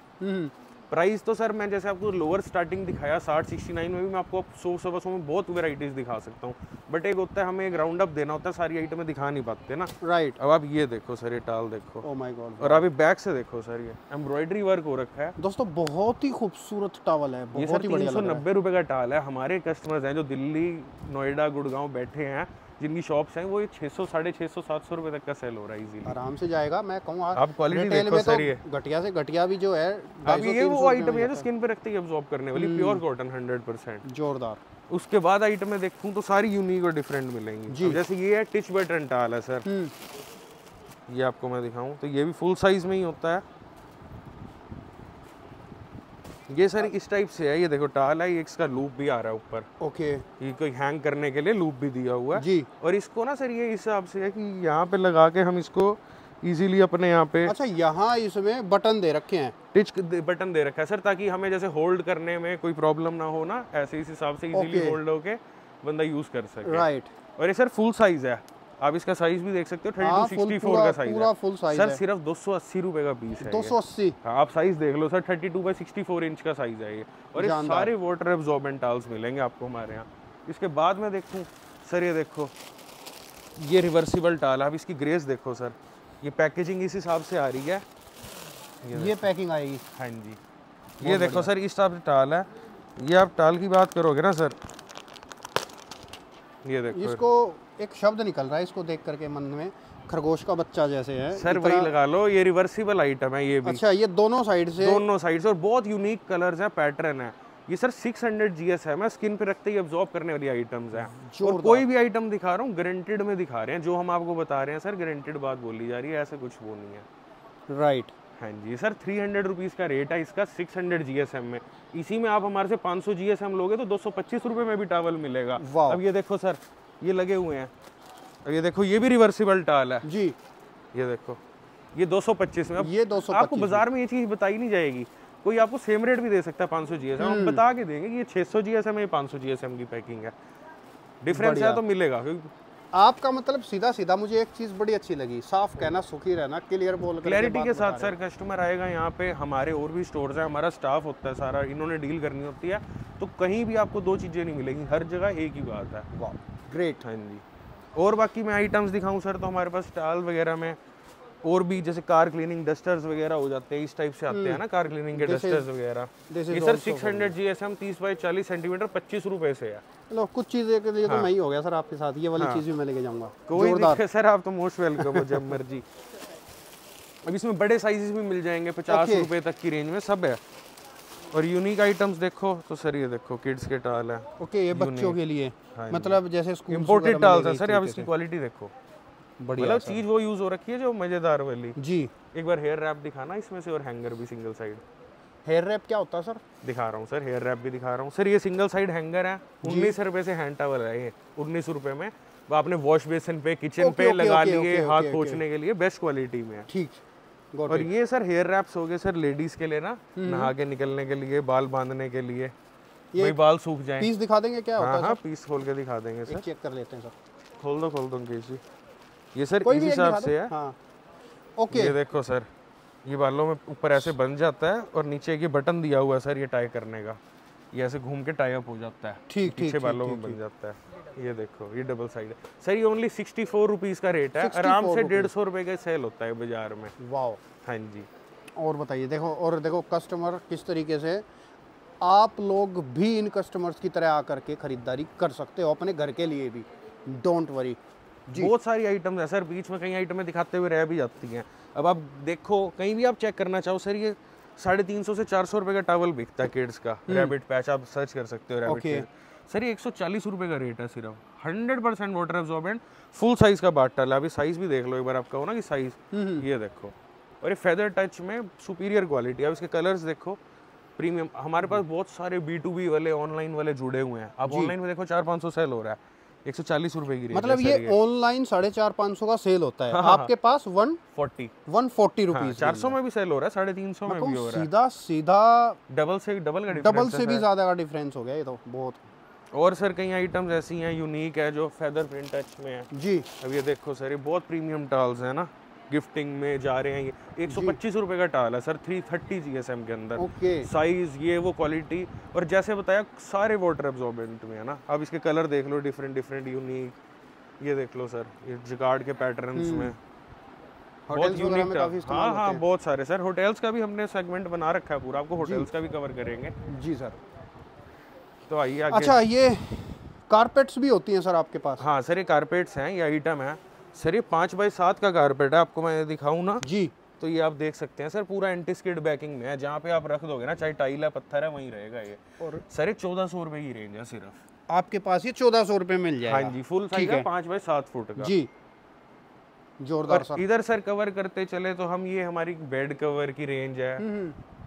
प्राइस तो सर मैं जैसे आपको लोअर स्टार्टिंग दिखाया 60-69 में भी, मैं आपको 100-125 में बहुत वैराइटीज दिखा सकता हूँ, बट एक होता है हमें एक राउंड अप देना होता है, सारी आइटमें दिखा नहीं पाते ना। राइट। अब आप ये देखो सर, ये टाल देखो, ओह माय गॉड, और अभी बैक से देखो सर, ये एम्ब्रॉयडरी वर्क हो रखा है दोस्तों, बहुत ही खूबसूरत टॉवल है, बहुत ही बढ़िया लग रहा है। 390 रुपए का टाल है। हमारे कस्टमर्स हैं जो दिल्ली, नोएडा, गुड़गांव बैठे हैं, जिनकी शॉप्स हैं, वो 600, 650, 700 रुपए तक का सेल हो रहा है इजीली, आराम से जाएगा। मैं कहूँगा आप क्वालिटी देखो सर, ये घटिया से घटिया भी जो है, अब ये वो आइटम है जो स्किन पे रखते ही अब्सॉर्ब करने वाली, प्योर कॉटन 100%। जोरदार। उसके बाद आइटम में देखूं तो सारी यूनिक और डिफरेंट मिलेंगी। जैसे ये है टिच बटन टाल है सर, ये आपको मैं दिखाऊं तो ये भी फुल साइज में ही होता है। ये सर इस टाइप से है, ये देखो टाल है, ये इसका लूप भी आ रहा है ऊपर। ओके, ये कोई हैंग करने के लिए लूप भी दिया हुआ है जी। और इसको ना सर ये इस हिसाब से है कि यहाँ पे लगा के हम इसको इजीली अपने यहाँ पे, अच्छा यहाँ इसमें बटन दे रखे हैं, टिच बटन दे रखा है सर, ताकि हमें जैसे होल्ड करने में कोई प्रॉब्लम ना हो ना, ऐसे इस हिसाब से इजीली होल्ड होके बंदा यूज कर सके। राइट। और ये सर फुल साइज है, आप इसका साइज भी देख सकते हो, 32-64 का साइज है, फुल साइज सर सिर्फ 280 रुपए का पीस है। 280? हाँ, आप साइज देख लो सर, 32/64 इंच का साइज है ये, और ये सारे वाटर एब्जॉर्बेंट टाल्स मिलेंगे आपको हमारे यहाँ। इसके बाद में देखूँ सर, ये देखो ये रिवर्सिबल टाल है, आप इसकी ग्रेस देखो सर, ये पैकेजिंग इस हिसाब से आ रही है, ये पैकिंग आएगी। हाँ जी, ये देखो सर इस हिसाब से टाल है। ये आप टाल की बात करोगे ना सर, ये देखो, इसको एक शब्द निकल रहा है इसको देख करके मन में, खरगोश का बच्चा जैसे है सर, वही लगा लो। ये रिवर्सिबल आइटम है ये भी। अच्छा, ये दोनों साइड से और बहुत यूनिक कलर्स हैं, पैटर्न है। ये सर 600 GSM है, स्किन पे रखते ही अब्सॉर्ब करने वाली आइटम्स हैं। और कोई भी आइटम दिखा रहा हूँ गारंटेड में दिखा रहे हैं, जो हम आपको बता रहे हैं सर गारंटेड बात बोली जा रही है, ऐसा कुछ वो नहीं है। राइट। हाँ जी सर, 300 रुपीज़ का रेट है इसका 600 GSM में। इसी में आप हमारे से 500 GSM लोगे तो 225 रुपये में भी टावल मिलेगा। अब ये देखो सर, ये लगे हुए हैं, अब ये देखो ये भी रिवर्सिबल टाल है जी, ये देखो ये 225 में। अब ये 225 आपको बाजार में ये चीज़ बताई नहीं जाएगी, कोई आपको सेम रेट भी दे सकता है 500 GSM, हम बता के देंगे कि ये 600 GSM है, ये 500 GSM की पैकिंग है, डिफरेंस है तो मिलेगा। आपका मतलब सीधा सीधा मुझे एक चीज़ बड़ी अच्छी लगी, साफ कहना, सुखी रहना, क्लियर बोल, क्लैरिटी के साथ सर कस्टमर आएगा यहाँ पे, हमारे और भी स्टोर्स हैं, हमारा स्टाफ होता है सारा, इन्होंने डील करनी होती है, तो कहीं भी आपको दो चीज़ें नहीं मिलेंगी, हर जगह एक ही बात है। वाह, ग्रेट। हाँ जी। और बाकी मैं आइटम्स दिखाऊं सर, तो हमारे पास टाल वगैरह में और भी जैसे कार क्लीनिंग डस्टर्स वगैरह हो जाते हैं, इस टाइप से आते हैं ना कार क्लीनिंग के डस्टर्स वगैरह। ये सर 600 GSM 30 बाई 40 सेंटीमीटर 25 रुपए से है। चलो कुछ चीज़ें के लिए तो मैं ही हो गया सर आपके साथ, ये वाली चीज़ भी मैं लेके जाऊंगा। कोई दिक्कत सर, आप तो मोस्ट वेलकम हो जब मर्जी। अब इसमें बड़े साइजेस भी मिल जाएंगे 50 रुपए तक की रेंज में सब है। और यूनिक आइटम्स देखो तो सर ये देखो किड्स के टाल है। ओके, ये बच्चों के लिए, मतलब जैसे स्कूल इंपोर्टेड टाल्स है सर। आप इसकी क्वालिटी देखो, बढ़िया, मतलब चीज वो यूज हो रखी है जो मजेदार वाली जी। एक बार हेयर रैप दिखाना इसमें से, और हैंगर भी सिंगल साइड। हेयर रैप क्या होता है सर? दिखा रहा हूँ सर, हेयर रैप भी दिखा रहा हूँ सर। ये सिंगल साइड हैंगर है, 19 रुपए से हैंड टॉवल है ये, 19 रुपए में। वो आपने वॉश बेसिन पे, किचन पे लगा लिए, हाथ पोंछने के लिए बेस्ट क्वालिटी में है। ठीक। और ये सर हेयर रैप्स हो गए सर लेडीज के लिए ना, नहा के निकलने के लिए, बाल बांधने के लिए, ये बाल सूख जाए। पीस दिखा देंगे क्या होता है? हाँ, पीस खोल के दिखा देंगे सर। चेक कर लेते हैं सर। खोल दो अंकेश जी। ये सर इस हिसाब से है। हाँ। ओके, ये देखो सर, ये बालों में ऊपर ऐसे बन जाता है और नीचे एक ये बटन दिया हुआ है सर ये टाई करने का, ये ऐसे घूम के टाई अप हो जाता है, ठीक पीछे बालों में बन जाता है। ये देखो, ये डबल साइड है सर। ये ओनली 64 रुपीज का रेट है, आराम से 150 रुपए का सेल होता है बाजार में। वाह। हाँ जी। और बताइए, देखो कस्टमर किस तरीके से आप लोग भी इन कस्टमर्स की तरह आकर के खरीदारी कर सकते हो अपने घर के लिए भी, डोंट वरी। बहुत सारी आइटम है सर, बीच में कई आइटमें दिखाते हुए रह भी जाती हैं। अब आप देखो, कहीं भी आप चेक करना चाहो सर, ये 350 से 400 रुपए का टॉवल बिकता है किड्स का, रैबिट पैच, आप सर्च कर सकते हो रैबिट पैच सर। ये 140 रुपए का रेट है सिर्फ। 100% वाटर एब्जॉर्बेंट फुल साइज का बाटल है। अभी साइज भी देख लो एक बार, आप कहो ना कि साइज, ये देखो। और ये फेदर टच में सुपीरियर क्वालिटी। अब इसके कलर्स देखो, प्रीमियम। हमारे पास बहुत सारे B2B वाले, ऑनलाइन वाले जुड़े हुए हैं। आप ऑनलाइन में देखो 400-500 सेल हो रहा है, 140 रुपए की रेंज। मतलब ये ऑनलाइन 450-500 का सेल होता है। हाँ, आपके पास 140 रुपीज, 400 में भी सेल हो रहा है, 350 में भी हो रहा है। सीधा डबल से भी ज्यादा का डिफरेंस हो गया ये तो बहुत। और सर कई आइटम्स ऐसी हैं यूनिक है जो फेदर प्रिंट टच में है जी। अब ये देखो सर, ये बहुत प्रीमियम टाल्स है ना, गिफ्टिंग में जा रहे हैं। ये 125 रुपए का टाल है सर, 330 GSM के अंदर। ओके। साइज, ये वो क्वालिटी, और जैसे बताया सारे वाटर एब्जॉर्बेंट में है ना। अब इसके कलर देख लो, डिफरेंट यूनिक। ये देख लो सर, ये जिकार्ड के पैटर्न्स में बहुत यूनिक। हाँ, बहुत सारे सर। होटल्स का भी हमने सेगमेंट बना रखा है पूरा, आपको होटल्स का भी कवर करेंगे जी सर। तो आइए आगे। अच्छा, ये कारपेट्स भी होती हैं सर आपके पास? हाँ सर, ये कारपेट्स हैं, ये आइटम है सर। ये 5x7 का कारपेट है, आपको मैं दिखाऊं ना जी, तो ये आप देख सकते हैं सर, पूरा एंटी स्किड बैकिंग में है। जहाँ पे आप रख दोगे ना, चाहे टाइल है, पत्थर है, वहीं रहेगा ये। और सर ये 1400 रुपए की रेंज है सिर्फ। आपके पास ये 1400 रुपए मिल जाएगा? हाँ जी, फुल साइज है, 5x7 फुट का जी, जोरदार सर। इधर सर कवर करते चले तो हम, ये हमारी बेड कवर की रेंज है,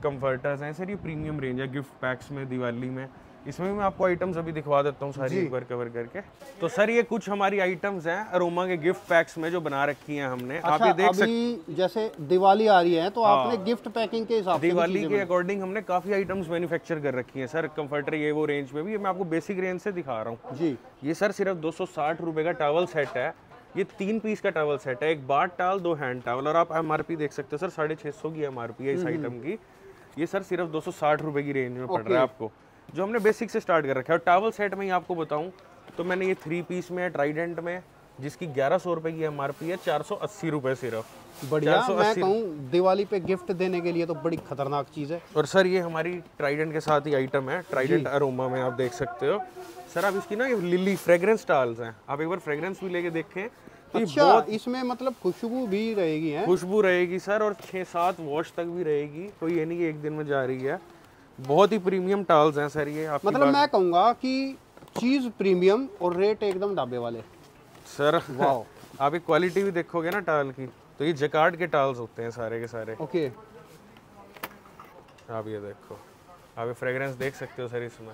कंफर्टर्स हैं सर। ये प्रीमियम रेंज है गिफ्ट पैक्स में, दिवाली में। इसमें मैं आपको आइटम्स अभी दिखवा देता हूँ सारी एक बार कवर करके। तो सर ये कुछ हमारी आइटम्स हैं अरोमा के गिफ्ट पैक्स में जो बना रखी हैं हमने। अच्छा, आप ये देख सकते, जैसे दिवाली आ रही है तो आपने गिफ्ट पैकिंग के हिसाब से दिवाली के अकॉर्डिंग हमने काफी आइटम्स मैन्युफैक्चर कर रखी हैं सर। कंफर्टर ये वो रेंज में भी, मैं आपको बेसिक रेंज से दिखा रहा हूँ जी। ये सर सिर्फ 260 रुपए का टॉवल सेट है। ये 3 पीस का टॉवल सेट है, एक बाथ टॉवल, 2 हैंड टॉवल। और आप MRP देख सकते हो सर, 650 की MRP है इस आइटम की। ये सर सिर्फ 260 रुपए की रेंज में पड़ रहा है आपको, जो हमने बेसिक से स्टार्ट कर रखा है। और टॉवल सेट में ही आपको बताऊं तो मैंने ये 3 पीस में ट्राइडेंट में, जिसकी 1100 रुपए की MRP है, 480 रुपए सिर्फ। बढ़िया। मैं कहूँ दिवाली पे गिफ्ट देने के लिए तो बड़ी खतरनाक चीज है। और सर ये हमारी ट्राइडेंट के साथ ही आइटम है, ट्राइडेंट अरोमा में आप देख सकते हो सर। आप इसकी ना ये लिली फ्रेग्रेंस टाल्स हैं, आप एक बार फ्रेग्रेंस भी लेके देखें। अच्छा, इसमें मतलब खुशबू भी रहेगी है? खुशबू रहेगी सर, और 6-7 वॉश तक भी रहेगी, कोई ये नहीं कि एक दिन में जा रही है। बहुत ही प्रीमियम टाल्स हैं सर ये। मतलब मैं कहूँगा कि चीज प्रीमियम और रेट एकदम ढाबे वाले सर। वाओ। आप एक क्वालिटी भी देखोगे ना टाल की, तो ये जकार्ड के टाल्स होते हैं सारे के सारे। ओके। आप ये देखो, आप ये फ्रेग्रेंस देख सकते हो सर इसमें।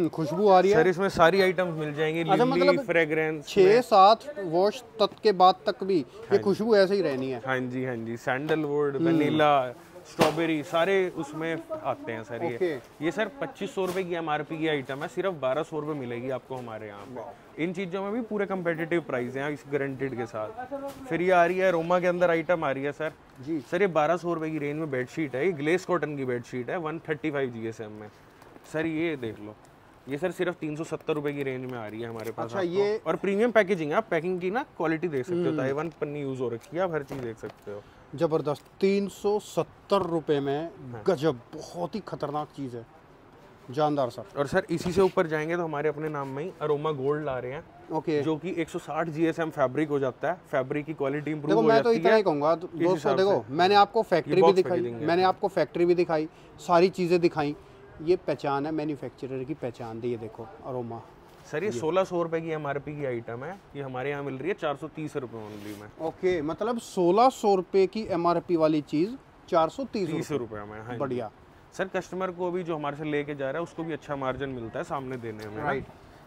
खुशबू आ रही है सर। इसमें सारी आइटम्स मिल जाएंगी। अच्छा, मतलब फ्रेग्रेंस 6-7 वॉश तक के बाद तक भी ये खुशबू ऐसे ही रहनी है? हाँ जी, हाँ जी। सैंडलवुड, वनीला, स्ट्रॉबेरी, सारे उसमें आते हैं सर। ये सर 2500 रुपए की MRP की आइटम है, सिर्फ 1200 रुपए मिलेगी आपको हमारे यहाँ पे। इन चीज़ों में भी पूरे कंपेटिटिव प्राइस हैं इस गारंटेड के साथ। फिर ये आ रही है रोमा के अंदर आइटम आ रही है सर जी। सर ये 1200 रुपए की रेंज में बेडशीट है, ये ग्लेस कॉटन की बेडशीट है, 135 GSM में सर। ये देख लो, ये सर सिर्फ 370 रुपए की रेंज में आ रही है हमारे पास। अच्छा, ये और प्रीमियम पैकेजिंग है, आप पैकिंग की ना क्वालिटी देख सकते हो, ताइवान पन्नी यूज हो रखी है, आप हर चीज देख सकते हो। जबरदस्त। 370 रुपए में गजब, बहुत ही खतरनाक चीज है। जानदार सर। और सर इसी से ऊपर जाएंगे तो हमारे अपने नाम में ही अरोमा गोल्ड ला रहे हैं, ओके, जो कि 160 GSM फैब्रिक हो जाता है। फैब्रिक की क्वालिटी इंप्रूव देखो हो मैं जाती तो है। इतना ही कहूँगा दोस्तों, देखो मैंने आपको फैक्ट्री भी दिखाई, मैंने आपको फैक्ट्री भी दिखाई, सारी चीज़ें दिखाई, ये पहचान है, मैन्युफैक्चरर की पहचान दी है। देखो अरोमा सर ये 1600 रुपए की MRP की आइटम है, ये हमारे यहाँ मिल रही है 430 रुपए ओनली में। ओके, मतलब 1600 रुपये की MRP वाली चीज़ 430 रुपए में। हाँ बढ़िया सर, कस्टमर को भी जो हमारे से लेके जा रहा है उसको भी अच्छा मार्जिन मिलता है सामने देने में। राइट।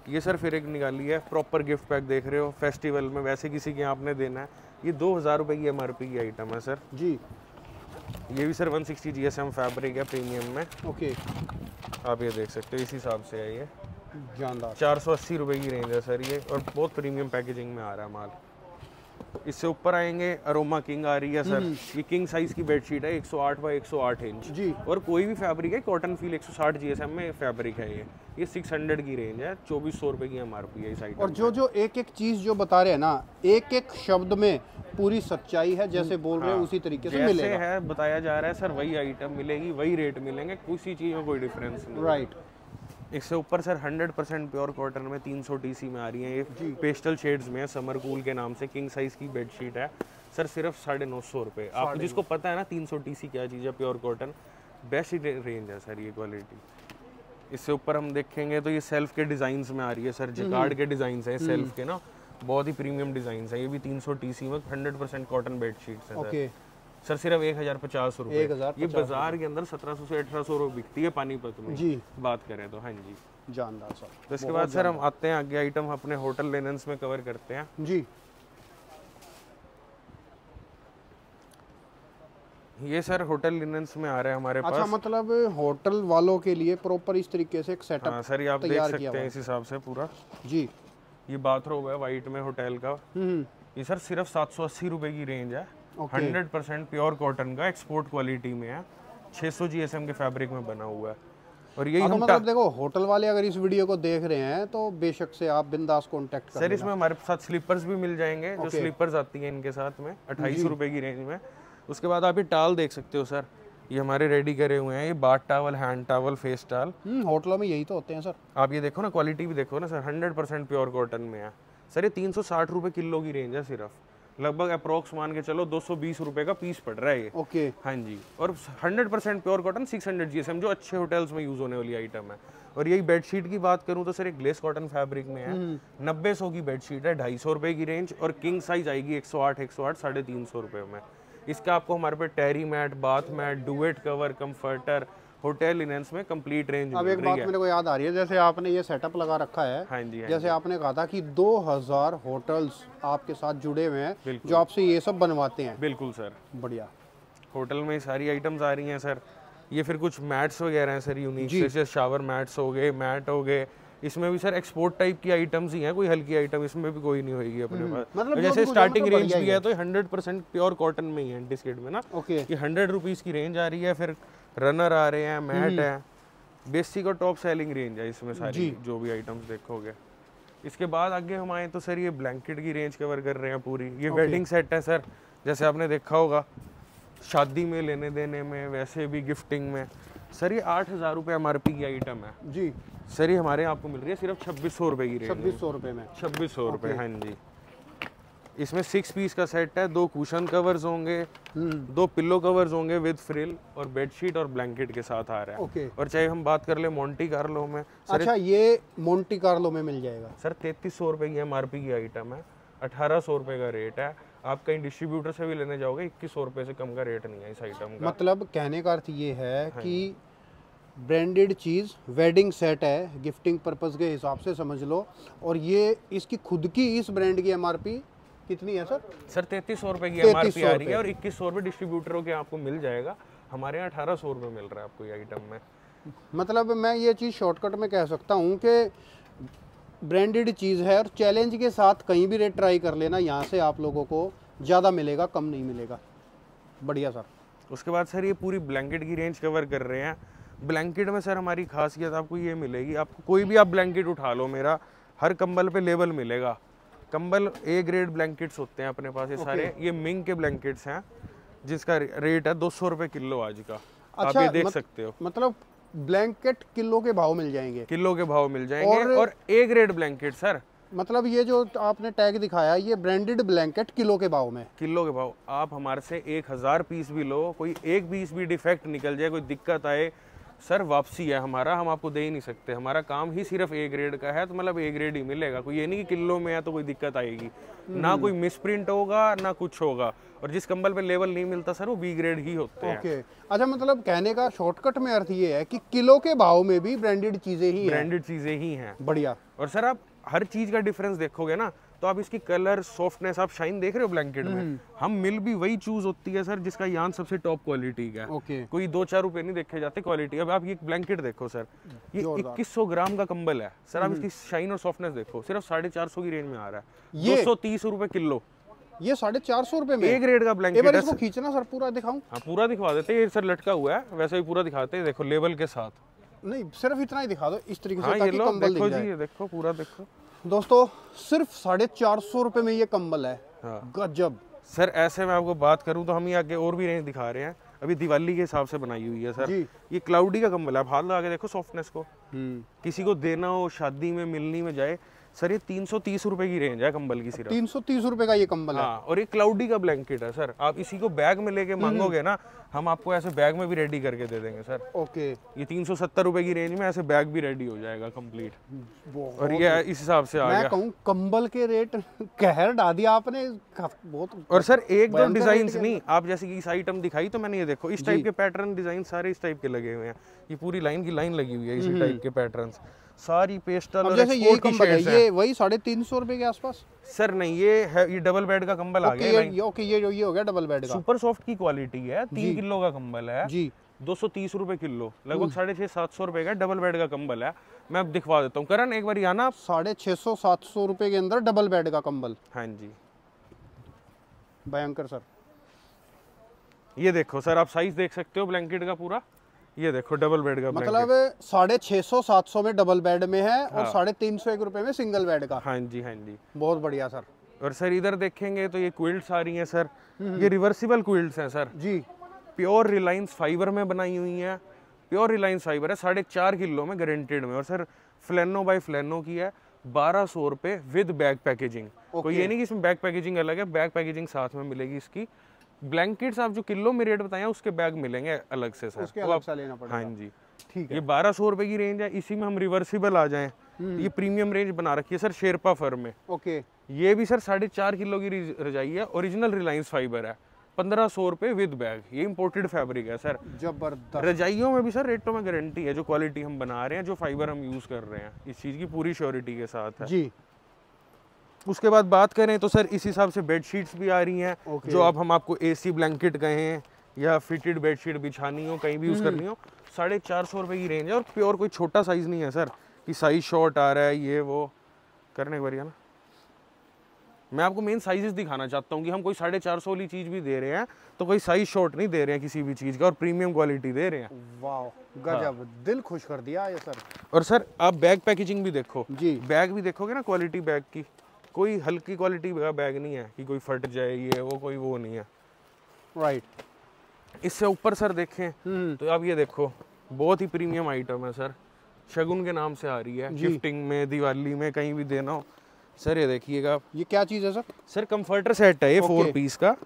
ये सर फिर एक निकाली है प्रॉपर गिफ्ट पैक, देख रहे हो फेस्टिवल में वैसे किसी के यहाँ आपने देना है। ये 2000 रुपए की MRP की आइटम है सर जी। ये भी सर 160 GSM फैब्रिक है प्रीमियम में। ओके, आप ये देख सकते हो, इस हिसाब से है ये। जानदार। 480 रुपए की रेंज है सर ये, और बहुत प्रीमियम पैकेजिंग में आ रहा है माल। इससे ऊपर आएंगे अरोमा किंग आ रही है सर, ये किंग साइज की बेडशीट है 108 बाय 108 इंच जी। और कोई भी फैब्रिक है, कॉटन फील 160 GSM में फैब्रिक है ये 600 की रेंज है, 2400 रुपए की MRP है इस आइटम। और जो जो एक एक चीज़ जो बता रहे हैं ना, एक एक शब्द में पूरी सच्चाई है, जैसे बोल रहे हैं उसी तरीके से मिलेगा। जैसे है बताया जा रहा है सर, वही आइटम मिलेगी, वही रेट मिलेंगे, किसी चीज़ में कोई डिफरेंस नहीं। राइट। इससे ऊपर सर 100% प्योर कॉटन में 300 TC में आ रही है, ये पेस्टल शेड्स में है, समर कूल के नाम से किंग साइज की बेडशीट है सर, सिर्फ 950 रुपये। आप जिसको पता है ना 300 TC क्या चीज़ है, प्योर कॉटन बेस्ट रेंज है सर ये क्वालिटी। इससे ऊपर हम देखेंगे तो ये सेल्फ के डिजाइन में आ रही है सर, जिकार्ड के डिजाइन है सेल्फ के ना, बहुत ही प्रीमियम डिजाइन है। ये भी 300 TC में 100% कॉटन बेडशीट है ओके सर, सिर्फ 1050 रुपये। 1050 ये बाजार के अंदर 1700 से 1800 रुपये बिकती है पानीपत में जी, बात करें तो। हाँ जी, जानदार सर। तो इसके बाद सर हम आते हैं आगे आइटम अपने होटल लिनन्स में कवर करते हैं जी। ये सर होटल लिनन्स में आ रहा है हमारे अच्छा, पास। मतलब होटल वालों के लिए प्रॉपर इस तरीके से एक सेटअप। हाँ सर, ये आप देख सकते हैं इस हिसाब से पूरा। जी। ये बाथरूम है वाइट में होटल का, ये सर सिर्फ 780 रुपए की रेंज है। 100% प्योर कॉटन का, एक्सपोर्ट क्वालिटी में है, 600 GSM के फैब्रिक में बना हुआ है। और यही हम मतलब देखो, होटल वाले अगर इस वीडियो को देख रहे हैं तो बेशक से आप बिंदास कांटेक्ट कर सर। इसमें हमारे साथ स्लीपर्स भी मिल जाएंगे, जो स्लीपर्स आती हैं इनके साथ में 28 रुपए की रेंज में। उसके बाद आप ये टावल देख सकते हो सर, ये हमारे रेडी करे हुए हैं, ये bath towel, hand towel, face towel. होटलों में यही तो होते हैं सर। आप ये देखो ना, क्वालिटी भी देखो ना सर, 100% प्योर कॉटन में है सर। ये 360 रुपए किलो की रेंज है सिर्फ, लगभग अप्रोक्स मान के चलो 220 रुपए का पीस पड़ रहा है ये। ओके। हाँ जी, और 100% प्योर कॉटन 600 GSM, जो अच्छे होटल्स में यूज होने वाली आइटम है। और यही बेडशीट की बात करूं तो सर, एक ग्लेस कॉटन फैब्रिक में है, 900 की बेडशीट है, 250 रुपए की रेंज, और किंग साइज आएगी 108 350 रुपए में। इसका आपको हमारे पे terry mat, bath mat, duvet cover, comforter, hotel linens में कंप्लीट रेंज। अब एक बात मेरे को याद आ रही है, जैसे आपने ये सेटअप लगा रखा है, हाँ जी, हाँ जैसे आपने कहा था कि 2000 होटल्स आपके साथ जुड़े हुए हैं जो आपसे ये सब बनवाते हैं। बिल्कुल सर, बढ़िया। होटल में सारी आइटम्स आ रही हैं सर। ये फिर कुछ मैट्स वगैरह हैं सर, यूनिक, जैसे शावर मैट्स हो गए, मैट हो गए। इसमें भी सर एक्सपोर्ट टाइप की आइटम्स ही हैं, कोई हल्की आइटम इसमें भी कोई नहीं होगी अपने पास। मतलब जैसे स्टार्टिंग रेंज भी है तो 100% प्योर कॉटन में ही है एंटीस्केट में ना। ओके। ये 100 रुपीज़ की रेंज आ रही है, फिर रनर आ रहे हैं, मैट है, बेसिक और टॉप सेलिंग रेंज है इसमें सारी जो भी आइटम्स देखोगे। इसके बाद आगे हम आए तो सर, ये ब्लैंकेट की रेंज कवर कर रहे हैं पूरी। ये वेडिंग सेट है सर, जैसे आपने देखा होगा शादी में लेने देने में, वैसे भी गिफ्टिंग में। सर ये 8000 रुपये MRP की आइटम है जी। सर, ये हमारे यहाँ आपको मिल रही है सिर्फ 2600 रुपये की रेंज। 2600 रुपये में 2600 रुपये, हाँ जी। इसमें 6 पीस का सेट है, 2 कुशन कवर्स होंगे, 2 पिल्लो कवर्स होंगे विद फ्रिल, और बेडशीट और ब्लैंकेट के साथ आ रहा है। ओके। और चाहे हम बात कर ले मोंटी कार्लो में, अच्छा ये मोंटी कार्लो में मिल जाएगा सर, 3300 रुपये की MRP की आइटम है, 1800 रुपये का रेट है। आप कहीं डिस्ट्रीब्यूटर से भी लेने जाओगे 2100 रुपये से कम का रेट नहीं है इस आइटम का। मतलब कहने का अर्थ ये है कि ब्रांडेड चीज़ वेडिंग सेट है, गिफ्टिंग पर्पस के हिसाब से समझ लो। और ये इसकी खुद की इस ब्रांड की MRP कितनी है सर? सर 3300 रुपये की MRP आ रही है, और 2100 रुपये डिस्ट्रीब्यूटरों के आपको मिल जाएगा। हमारे यहाँ 1800 रुपये मिल रहा है आपको ये आइटम में। मतलब मैं ये चीज़ शॉर्टकट में कह सकता हूँ कि ब्रांडेड चीज़ है, और चैलेंज के साथ कहीं भी रेट ट्राई कर लेना, यहाँ से आप लोगों को ज़्यादा मिलेगा, कम नहीं मिलेगा। बढ़िया सर। उसके बाद सर, ये पूरी ब्लैंकेट की रेंज कवर कर रहे हैं। ब्लैंकेट में सर हमारी खासियत आपको ये मिलेगी, आपको कोई भी आप ब्लैंकेट उठा लो मेरा, हर कंबल पे लेबल मिलेगा। कंबल A ग्रेड ब्लैंकेट्स होते हैं अपने पास ये सारे। ये मिंग के ब्लैंकेट्स हैं, जिसका रेट है 200 रुपये किलो आज का। आप ये देख सकते हो। मतलब ब्लैंकेट किलो के भाव मिल जाएंगे, किलो के भाव मिल जाएंगे। और ए ग्रेड ब्लैंकेट सर, मतलब ये जो आपने टैग दिखाया ये ब्रांडेड ब्लैंकेट किलो के भाव में, किलो के भाव। आप हमारे से 1000 पीस भी लो, कोई एक पीस भी डिफेक्ट निकल जाए, कोई दिक्कत आए सर, वापसी है हमारा, हम आपको दे ही नहीं सकते। हमारा काम ही सिर्फ ए ग्रेड का है, तो मतलब ए ग्रेड ही मिलेगा। कोई ये नहीं कि किलो में है तो कोई दिक्कत आएगी, ना कोई मिसप्रिंट होगा ना कुछ होगा। और जिस कंबल पे लेवल नहीं मिलता सर वो बी ग्रेड ही होते हैं। ओके अच्छा, मतलब कहने का शॉर्टकट में अर्थ ये है कि किलो के भाव में भी ब्रांडेड चीजें ही हैं। ब्रांडेड चीजें ही हैं। बढ़िया। और सर आप हर चीज का डिफरेंस देखोगे ना, तो आप इसकी कलर, सॉफ्टनेस, आप शाइन देख रहे हो ब्लैंकेट में, हम मिल भी वही चूज होती है सर जिसका यान सबसे टॉप क्वालिटी का है। ओके। कोई 2-4 रुपए नहीं देखे जाते क्वालिटी। अब आप ये ब्लैंकेट देखो सर, ये 2100 ग्राम का कंबल है सर, आप इसकी शाइन और सॉफ्टनेस देखो, सिर्फ 450 की रेंज में आ रहा है। 230 रुपए किलो, ये 450 रुपए में ए ग्रेड का ब्लैंकेट है। इसको खींचना सर, पूरा दिखाऊं? हाँ पूरा दिखवा देते हैं, ये सर लटका हुआ है, वैसे ही पूरा दिखाते हैं, देखो लेवल के साथ। नहीं सिर्फ इतना ही दिखा दो इस तरीके से, हाँ ये ताकि लो कंबल देखो दिख जी, जाए। ये देखो पूरा देखो दोस्तों सिर्फ 450 रुपए में ये कंबल है। हाँ। गजब सर। ऐसे मैं आपको बात करूं तो हम ये आगे और भी रेंज दिखा रहे हैं, अभी दिवाली के हिसाब से बनाई हुई है सर। जी। ये क्लाउडी का कंबल है, आप हाथ लगा के देखो सॉफ्टनेस को। किसी को देना हो, शादी में मिलनी में जाए सर, ये 330 रुपए की रेंज है कंबल की सिर्फ। 330 रुपए का ये कंबल है। हाँ, और ये क्लाउडी का ब्लैंकेट है सर। आप इसी को बैग में लेके मांगोगे ना, हम आपको ऐसे बैग में भी रेडी करके दे देंगे सर। ओके। ये 370 रुपए की रेंज में ऐसे बैग भी रेडी हो जाएगा कंप्लीट। और ये इस हिसाब से आ गया। मैं कहूँ कंबल के रेट कहर डाल दिया आपने बहुत। और सर एक दो डिजाइन नहीं, आप जैसे कि इस आइटम दिखाई तो मैंने ये देखो, इस टाइप के पैटर्न डिजाइन सारे इस टाइप के लगे हुए हैं। ये पूरी लाइन की लाइन लगी हुई है इसी टाइप के पैटर्न्स, सारी पेस्टल और जैसे ये एक्सपोर्ट की कंबल है, शेड्स ये वही 350 रुपए के आसपास। सर नहीं, ये है, ये डबल बेड का कंबल आ गया। ओके ये हो गया डबल बेड का, सुपर सॉफ्ट की क्वालिटी है, 3 किलो का कंबल है जी। 230 रुपए किलो, लगभग 650-700 रुपए का डबल बेड का कंबल है। मैं अब दिखवा देता हूँ, करण एक बार आना। 650-700 रुपए के अंदर डबल बेड का कंबल। हाँ जी, भयंकर सर। ये देखो सर, आप साइज देख सकते हो ब्लैंकेट का पूरा। ये देखो डबल बेड का मतलब 650-700 में डबल बेड में है और 350 रुपए में सिंगल बेड का। हाँ जी हाँ जी, बहुत बढ़िया सर। और सर इधर देखेंगे तो ये क्विल्ट्स आ रही हैं सर, ये रिवर्सिबल क्विल्ट्स हैं सर जी। प्योर रिलायंस फाइबर में बनाई हुई है। प्योर रिलायंस फाइबर है, 4.5 किलो में गारंटेड में। और सर फ्लैनो बाय फ्लैनो की है, 1200 रुपए विद बैग पैकेजिंग। कोई ये नहीं कि इसमें बैग पैकेजिंग अलग है, बैग पैकेजिंग साथ में मिलेगी इसकी। ब्लैंकेट्स आप जो किलो में रेट बताए हैं उसके बैग मिलेंगे अलग से सर, उसके अलग से लेना पड़ेगा। हाँ जी ठीक है। ये 1200 रुपए की रेंज है। इसी में हम रिवर्सिबल आ जाएं, ये प्रीमियम रेंज बना रखी है सर शेरपा फर्म में। ओके। ये भी सर 4.5 किलो की रजाई है, ओरिजिनल रिलायंस फाइबर है, 1500 रुपए विद बैग। ये इंपोर्टेड फैब्रिक है सर। जबरदस्त। रजाइयों में भी सर रेटों में गारंटी है, जो क्वालिटी हम बना रहे हैं, जो फाइबर हम यूज कर रहे हैं, इस चीज की पूरी श्योरिटी के साथ है जी। उसके बाद बात करें तो सर इस हिसाब से बेडशीट्स भी आ रही हैं, जो आप हम आपको एसी ब्लैंकेट कहें या फिटेड बेडशीट बिछानी हो, कहीं भी यूज करनी हो, 450 रुपए की रेंज है। और प्योर कोई छोटा साइज नहीं है सर कि साइज शॉर्ट आ रहा है ये वो करने बढ़िया ना। मैं आपको मेन साइजेस दिखाना चाहता हूँ कि हम कोई 450 वाली चीज भी दे रहे हैं तो कोई साइज शॉर्ट नहीं दे रहे हैं किसी भी चीज का, और प्रीमियम क्वालिटी दे रहे हैं। वाह गजब, दिल खुश कर दिया ये सर। और सर आप बैग पैकेजिंग भी देखो जी। बैग भी देखोगे ना, क्वालिटी बैग की, कोई हल्की क्वालिटी का बैग नहीं है कि कोई फट जाए ये वो, कोई वो नहीं है। राइट। इससे ऊपर सर देखें तो आप ये देखो, बहुत ही प्रीमियम आइटम है सर, शगुन के नाम से आ रही है, गिफ्टिंग में, दिवाली में, कहीं भी देना हो सर। ये देखिएगा आप, ये क्या चीज है सर? सर कंफर्टर सेट है ये 4 पीस का।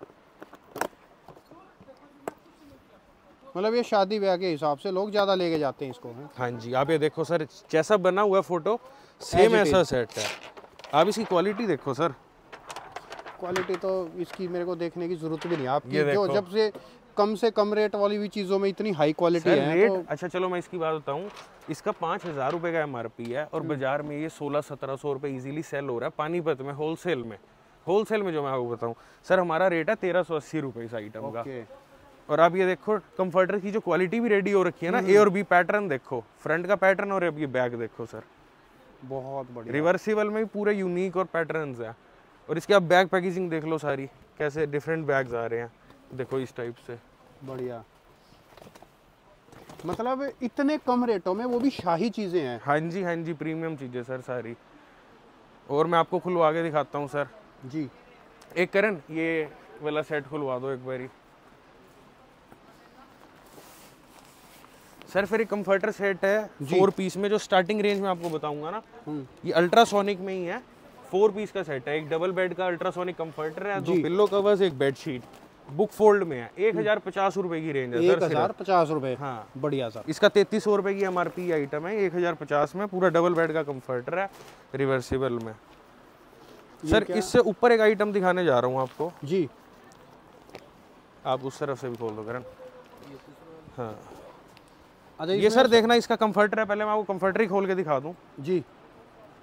मतलब ये शादी ब्याह के हिसाब से लोग ज्यादा लेके जाते हैं इसको है? हाँ जी, आप ये देखो सर, जैसा बना हुआ फोटो सेम ऐसा सेट है। आप इसकी क्वालिटी देखो सर, क्वालिटी तो इसकी मेरे को देखने की जरूरत भी नहीं है आपकी, ये जो देखो। जब से कम रेट वाली भी चीजों में इतनी हाई क्वालिटी सर है रेट तो... अच्छा चलो मैं इसकी बात बताऊं, इसका 5000 रुपए का MRP है और बाजार में ये 1600-1700 रुपए इजीली सेल हो रहा है पानीपत में होलसेल में। होलसेल में जो मैं आपको बताऊं सर, हमारा रेट है 1380 रुपए इस आइटम का। और आप ये देखो कंफर्टर की जो क्वालिटी भी रेडी हो रखी है ना, A और B पैटर्न देखो, फ्रंट का पैटर्न और अब ये बैक देखो सर, बहुत बढ़िया। रिवर्सिबल में भी पूरे यूनिक और पैटर्न्स है। और इसके आप बैग पैकेजिंग देख लो सारी, कैसे डिफरेंट बैग्स आ रहे हैं, देखो इस टाइप से। बढ़िया, मतलब इतने कम रेटों में वो भी शाही चीजें हैं। हाँ जी प्रीमियम चीजें सर सारी। और मैं आपको खुलवा के दिखाता हूँ सर जी। एक करण ये वाला सेट खुलवा दो एक बारी सर फिर एक कंफर्टर सेट है 4 पीस में, जो स्टार्टिंग रेंज में आपको बताऊंगा ना, ये अल्ट्रासोनिक में ही है। 4 पीस का सेट है, एक डबल बेड का अल्ट्रासोनिक कंफर्टर है, 2 पिल्लो कवर्स, एक बेडशीट, बुक फोल्ड में है। 1050 रुपए की रेंज है सर। 1050 रुपए। हाँ बढ़िया सर। इसका 3300 रुपए की MRP आइटम है, 1050 में पूरा डबल बेड का कंफर्टर है रिवर्सिबल में। सर इससे ऊपर एक आइटम दिखाने जा रहा हूँ आपको जी, आप उस तरफ से भी खोल दो करण। हाँ अच्छा ये सर देखना, इसका कंफर्टर है, पहले मैं आपको कंफर्टर ही खोल के दिखा दूं। जी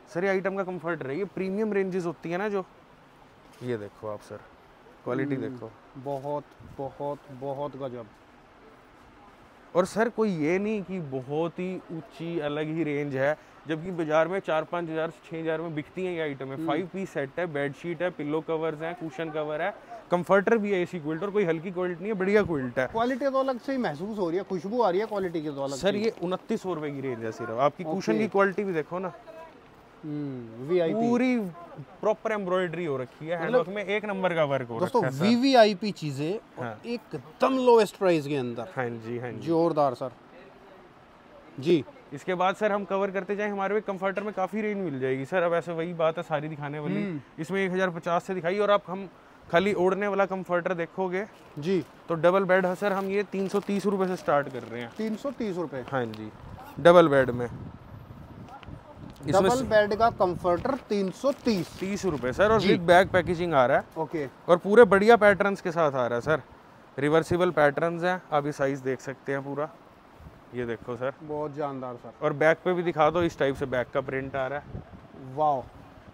सर ये आइटम का कंफर्टर है, ये प्रीमियम रेंजेस होती है ना जो, ये देखो आप सर, क्वालिटी देखो, बहुत बहुत बहुत गजब। और सर कोई ये नहीं कि बहुत ही ऊंची अलग ही रेंज है, जबकि बाजार में 4-5 हज़ार 6 हज़ार में बिकती है ये आइटम है। 5 पीस सेट है, बेडशीट है, पिल्लो कवर्स हैं, कुशन कवर है, कंफर्टर भी है, एसी क्विल्ट, और कोई हल्की क्विल्ट नहीं है, बढ़िया क्विल्ट है। क्वालिटी तो अलग से ही महसूस हो रही है, खुशबू आ रही है क्वालिटी की तो अलग। सर ये 2900 रुपए की रेंज है सिर्फ। आपकी कुशन की क्वालिटी भी देखो ना, वीआईपी पूरी प्रॉपर एम्ब्रॉयडरी हो रखी है, हैंडवर्क में एक नंबर का वर्क हो दोस्तों, रखा है। वीवीआईपी चीजें हाँ। एकदम लोएस्ट प्राइस के अंदर। हाँ जी, हाँ जी। जोरदार सर जी। इसके बाद सर हम कवर करते जाएं, हमारे भी कंफर्टर में काफ़ी रेंज मिल जाएगी सर। अब ऐसे वही बात है सारी दिखाने वाली, इसमें 1050 से दिखाई, और आप हम खाली ओढ़ने वाला कंफर्टर देखोगे जी तो डबल बेड है सर, हम ये 330 रुपए से स्टार्ट कर रहे हैं। 330 रुपए। हाँ जी, डबल बेड में, डबल बेड का कंफर्टर 330 रुपए सर, और विद बैग पैकेजिंग आ रहा है। ओके, और पूरे बढ़िया पैटर्न्स के साथ आ रहा है सर, रिवर्सिबल पैटर्न्स हैं, आप ये साइज देख सकते हैं पूरा, ये देखो सर, बहुत जानदार सर। और बैक पे भी दिखा दो, इस टाइप से बैक का प्रिंट आ रहा है। वाह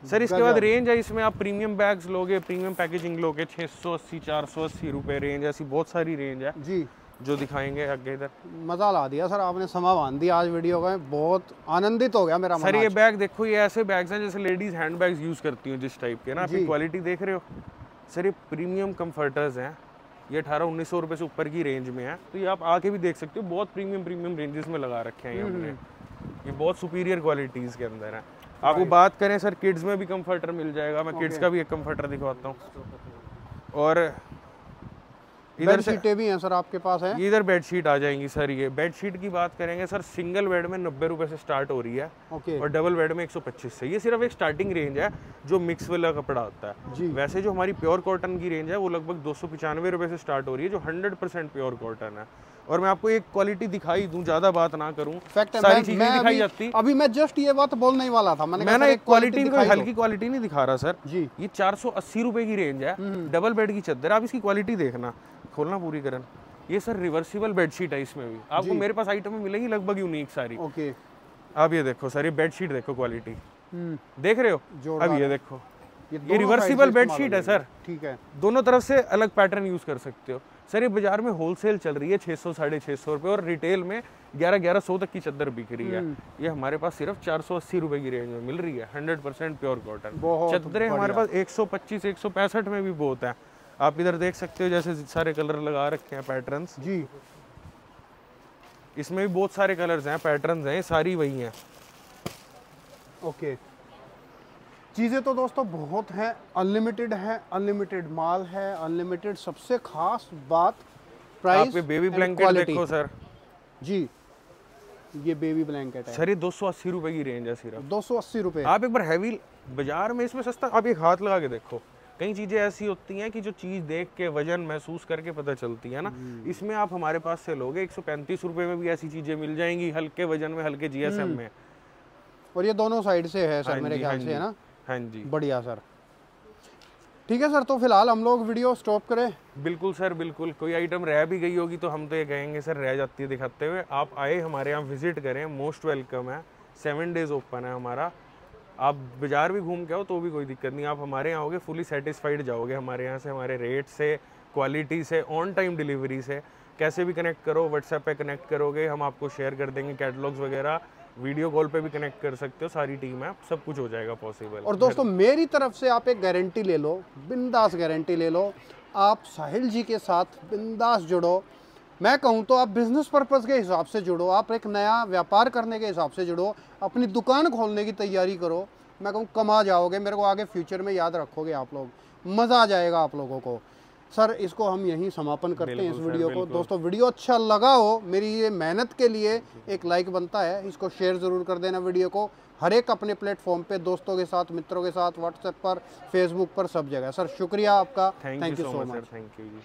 सर इसके बाद रेंज है, इसमें आप प्रीमियम बैग्स लोगे, प्रीमियम पैकेजिंग लोगे, 680 480 रुपए रेंज, ऐसी बहुत सारी रेंज है जी, जो दिखाएंगे आगे। इधर मजा ला दिया सर आपने, समा बांध दिया आज वीडियो का, बहुत आनंदित हो गया मेरा मन सर। ये आज। बैग देखो, ये ऐसे बैग्स हैं जैसे लेडीज हैंड बैग्स यूज करती हैं, जिस टाइप के ना, आपकी क्वालिटी देख रहे हो सर। ये प्रीमियम कंफर्टर्स हैं, ये 1800-1900 रुपए से ऊपर की रेंज में है, तो ये आप आके भी देख सकते हो, बहुत प्रीमियम रेंजेस में लगा रखे हैं ये हमने। ये बहुत सुपीरियर क्वालिटीज के अंदर है। आपको बात करें सर, किड्स में भी कंफर्टर मिल जाएगा, मैं किड्स का भी एक कंफर्टर दिखवाता हूँ। और इधर बेडशीटें भी हैं सर आपके पास है? इधर बेडशीट आ जाएंगी सर। ये बेडशीट की बात करेंगे सर, सिंगल बेड में 90 रुपए से स्टार्ट हो रही है, ओके, और डबल बेड में 125 से। ये सिर्फ एक स्टार्टिंग रेंज है जो मिक्स वाला कपड़ा होता जी। है। वैसे जो हमारी प्योर कॉटन की रेंज है वो लगभग 295 रुपए से स्टार्ट हो रही है, जो 100% प्योर कॉटन है। और मैं आपको एक क्वालिटी दिखाई दूं, ज्यादा बात ना करूं, सारी चीजें दिखाई जाती। अभी मैं जस्ट ये बात बोलने ही वाला था, मैं ना एक क्वालिटी कोई हल्की क्वालिटी नहीं दिखा रहा सर जी। ये 480 रुपए की रेंज है, डबल बेड की चादर। आप इसकी क्वालिटी देखना, खोलना पूरी करन। ये सर रिवर्सिबल बेडशीट है, इसमें भी आपको मेरे पास आइटम मिलेंगी लगभग यूनिक सारी। ओके, आप ये देखो सर, ये बेडशीट देखो, क्वालिटी देख रहे हो। अब ये देखो, ये रिवर्सिबल बेडशीट है सर, ठीक है, दोनों तरफ से अलग पैटर्न यूज कर सकते हो सर। ये बाजार में होलसेल चल रही है 600-650 रुपए, और रिटेल में 1100 तक की चादर बिक रही है। ये हमारे पास सिर्फ 480 रुपए की रेंज में मिल रही है, 100% प्योर कॉटन। चादरें हमारे पास 125-165 में भी बहुत है। आप इधर देख सकते हो, जैसे सारे कलर लगा रखे हैं, पैटर्न्स जी। इसमें भी बहुत सारे कलर्स हैं, पैटर्न्स हैं, सारी वही हैं। ओके, चीज़ें तो दोस्तों बहुत हैं, अनलिमिटेड है, अनलिमिटेड माल है, अनलिमिटेड। सबसे खास बात प्राइस। आप ये बेबी ब्लैंकेट देखो सर जी, ये बेबी ब्लैंकेट है सर, ये 280 रुपए की रेंज है सिर्फ, 280 रुपए। आप एक बार हैवी बाजार में इसमें सस्ता, आप एक हाथ लगा के देखो। कई चीजें ऐसी होती हैं कि जो चीज देख के वजन महसूस करके पता चलती है ना, इसमें आप हमारे पास से लोगे 135 रुपए में भी ऐसी चीजें मिल जाएंगी, हल्के वजन में, हल्के GSM में। और ये दोनों साइड से है सर मेरे ख्याल से, है ना? हाँ जी, बढ़िया सर। ठीक है सर, तो फिलहाल हम लोग वीडियो स्टॉप करें? बिल्कुल सर, बिल्कुल। कोई आइटम रह भी गई होगी तो हम तो ये कहेंगे सर, रह जाती है दिखाते हुए। आप आए हमारे यहाँ विजिट करें, मोस्ट वेलकम है। 7 डेज ओपन है हमारा। आप बाजार भी घूम के आओ तो भी कोई दिक्कत नहीं, आप हमारे यहाँ आओगे फुली सेटिस्फाइड जाओगे हमारे यहाँ से, हमारे रेट से, क्वालिटी से, ऑन टाइम डिलीवरी से। कैसे भी कनेक्ट करो, व्हाट्सएप पे कनेक्ट करोगे, हम आपको शेयर कर देंगे कैटलॉग्स वगैरह। वीडियो कॉल पे भी कनेक्ट कर सकते हो, सारी टीम है, सब कुछ हो जाएगा पॉसिबल। और दोस्तों मेरी तरफ से आप एक गारंटी ले लो, बिंदास गारंटी ले लो। आप साहिल जी के साथ बिंदास जुड़ो। मैं कहूँ तो आप बिजनेस पर्पज़ के हिसाब से जुड़ो, आप एक नया व्यापार करने के हिसाब से जुड़ो, अपनी दुकान खोलने की तैयारी करो। मैं कहूँ कमा जाओगे, मेरे को आगे फ्यूचर में याद रखोगे आप लोग, मज़ा आ जाएगा आप लोगों को। सर इसको हम यहीं समापन करते हैं इस बिल्कुल सर, वीडियो को। बिल्कुल। दोस्तों वीडियो अच्छा लगा हो, मेरी ये मेहनत के लिए एक लाइक बनता है, इसको शेयर ज़रूर कर देना वीडियो को, हर एक अपने प्लेटफॉर्म पे, दोस्तों के साथ, मित्रों के साथ, व्हाट्सएप पर, फेसबुक पर, सब जगह। सर शुक्रिया आपका, thank you so much much. Sir, thank you ji.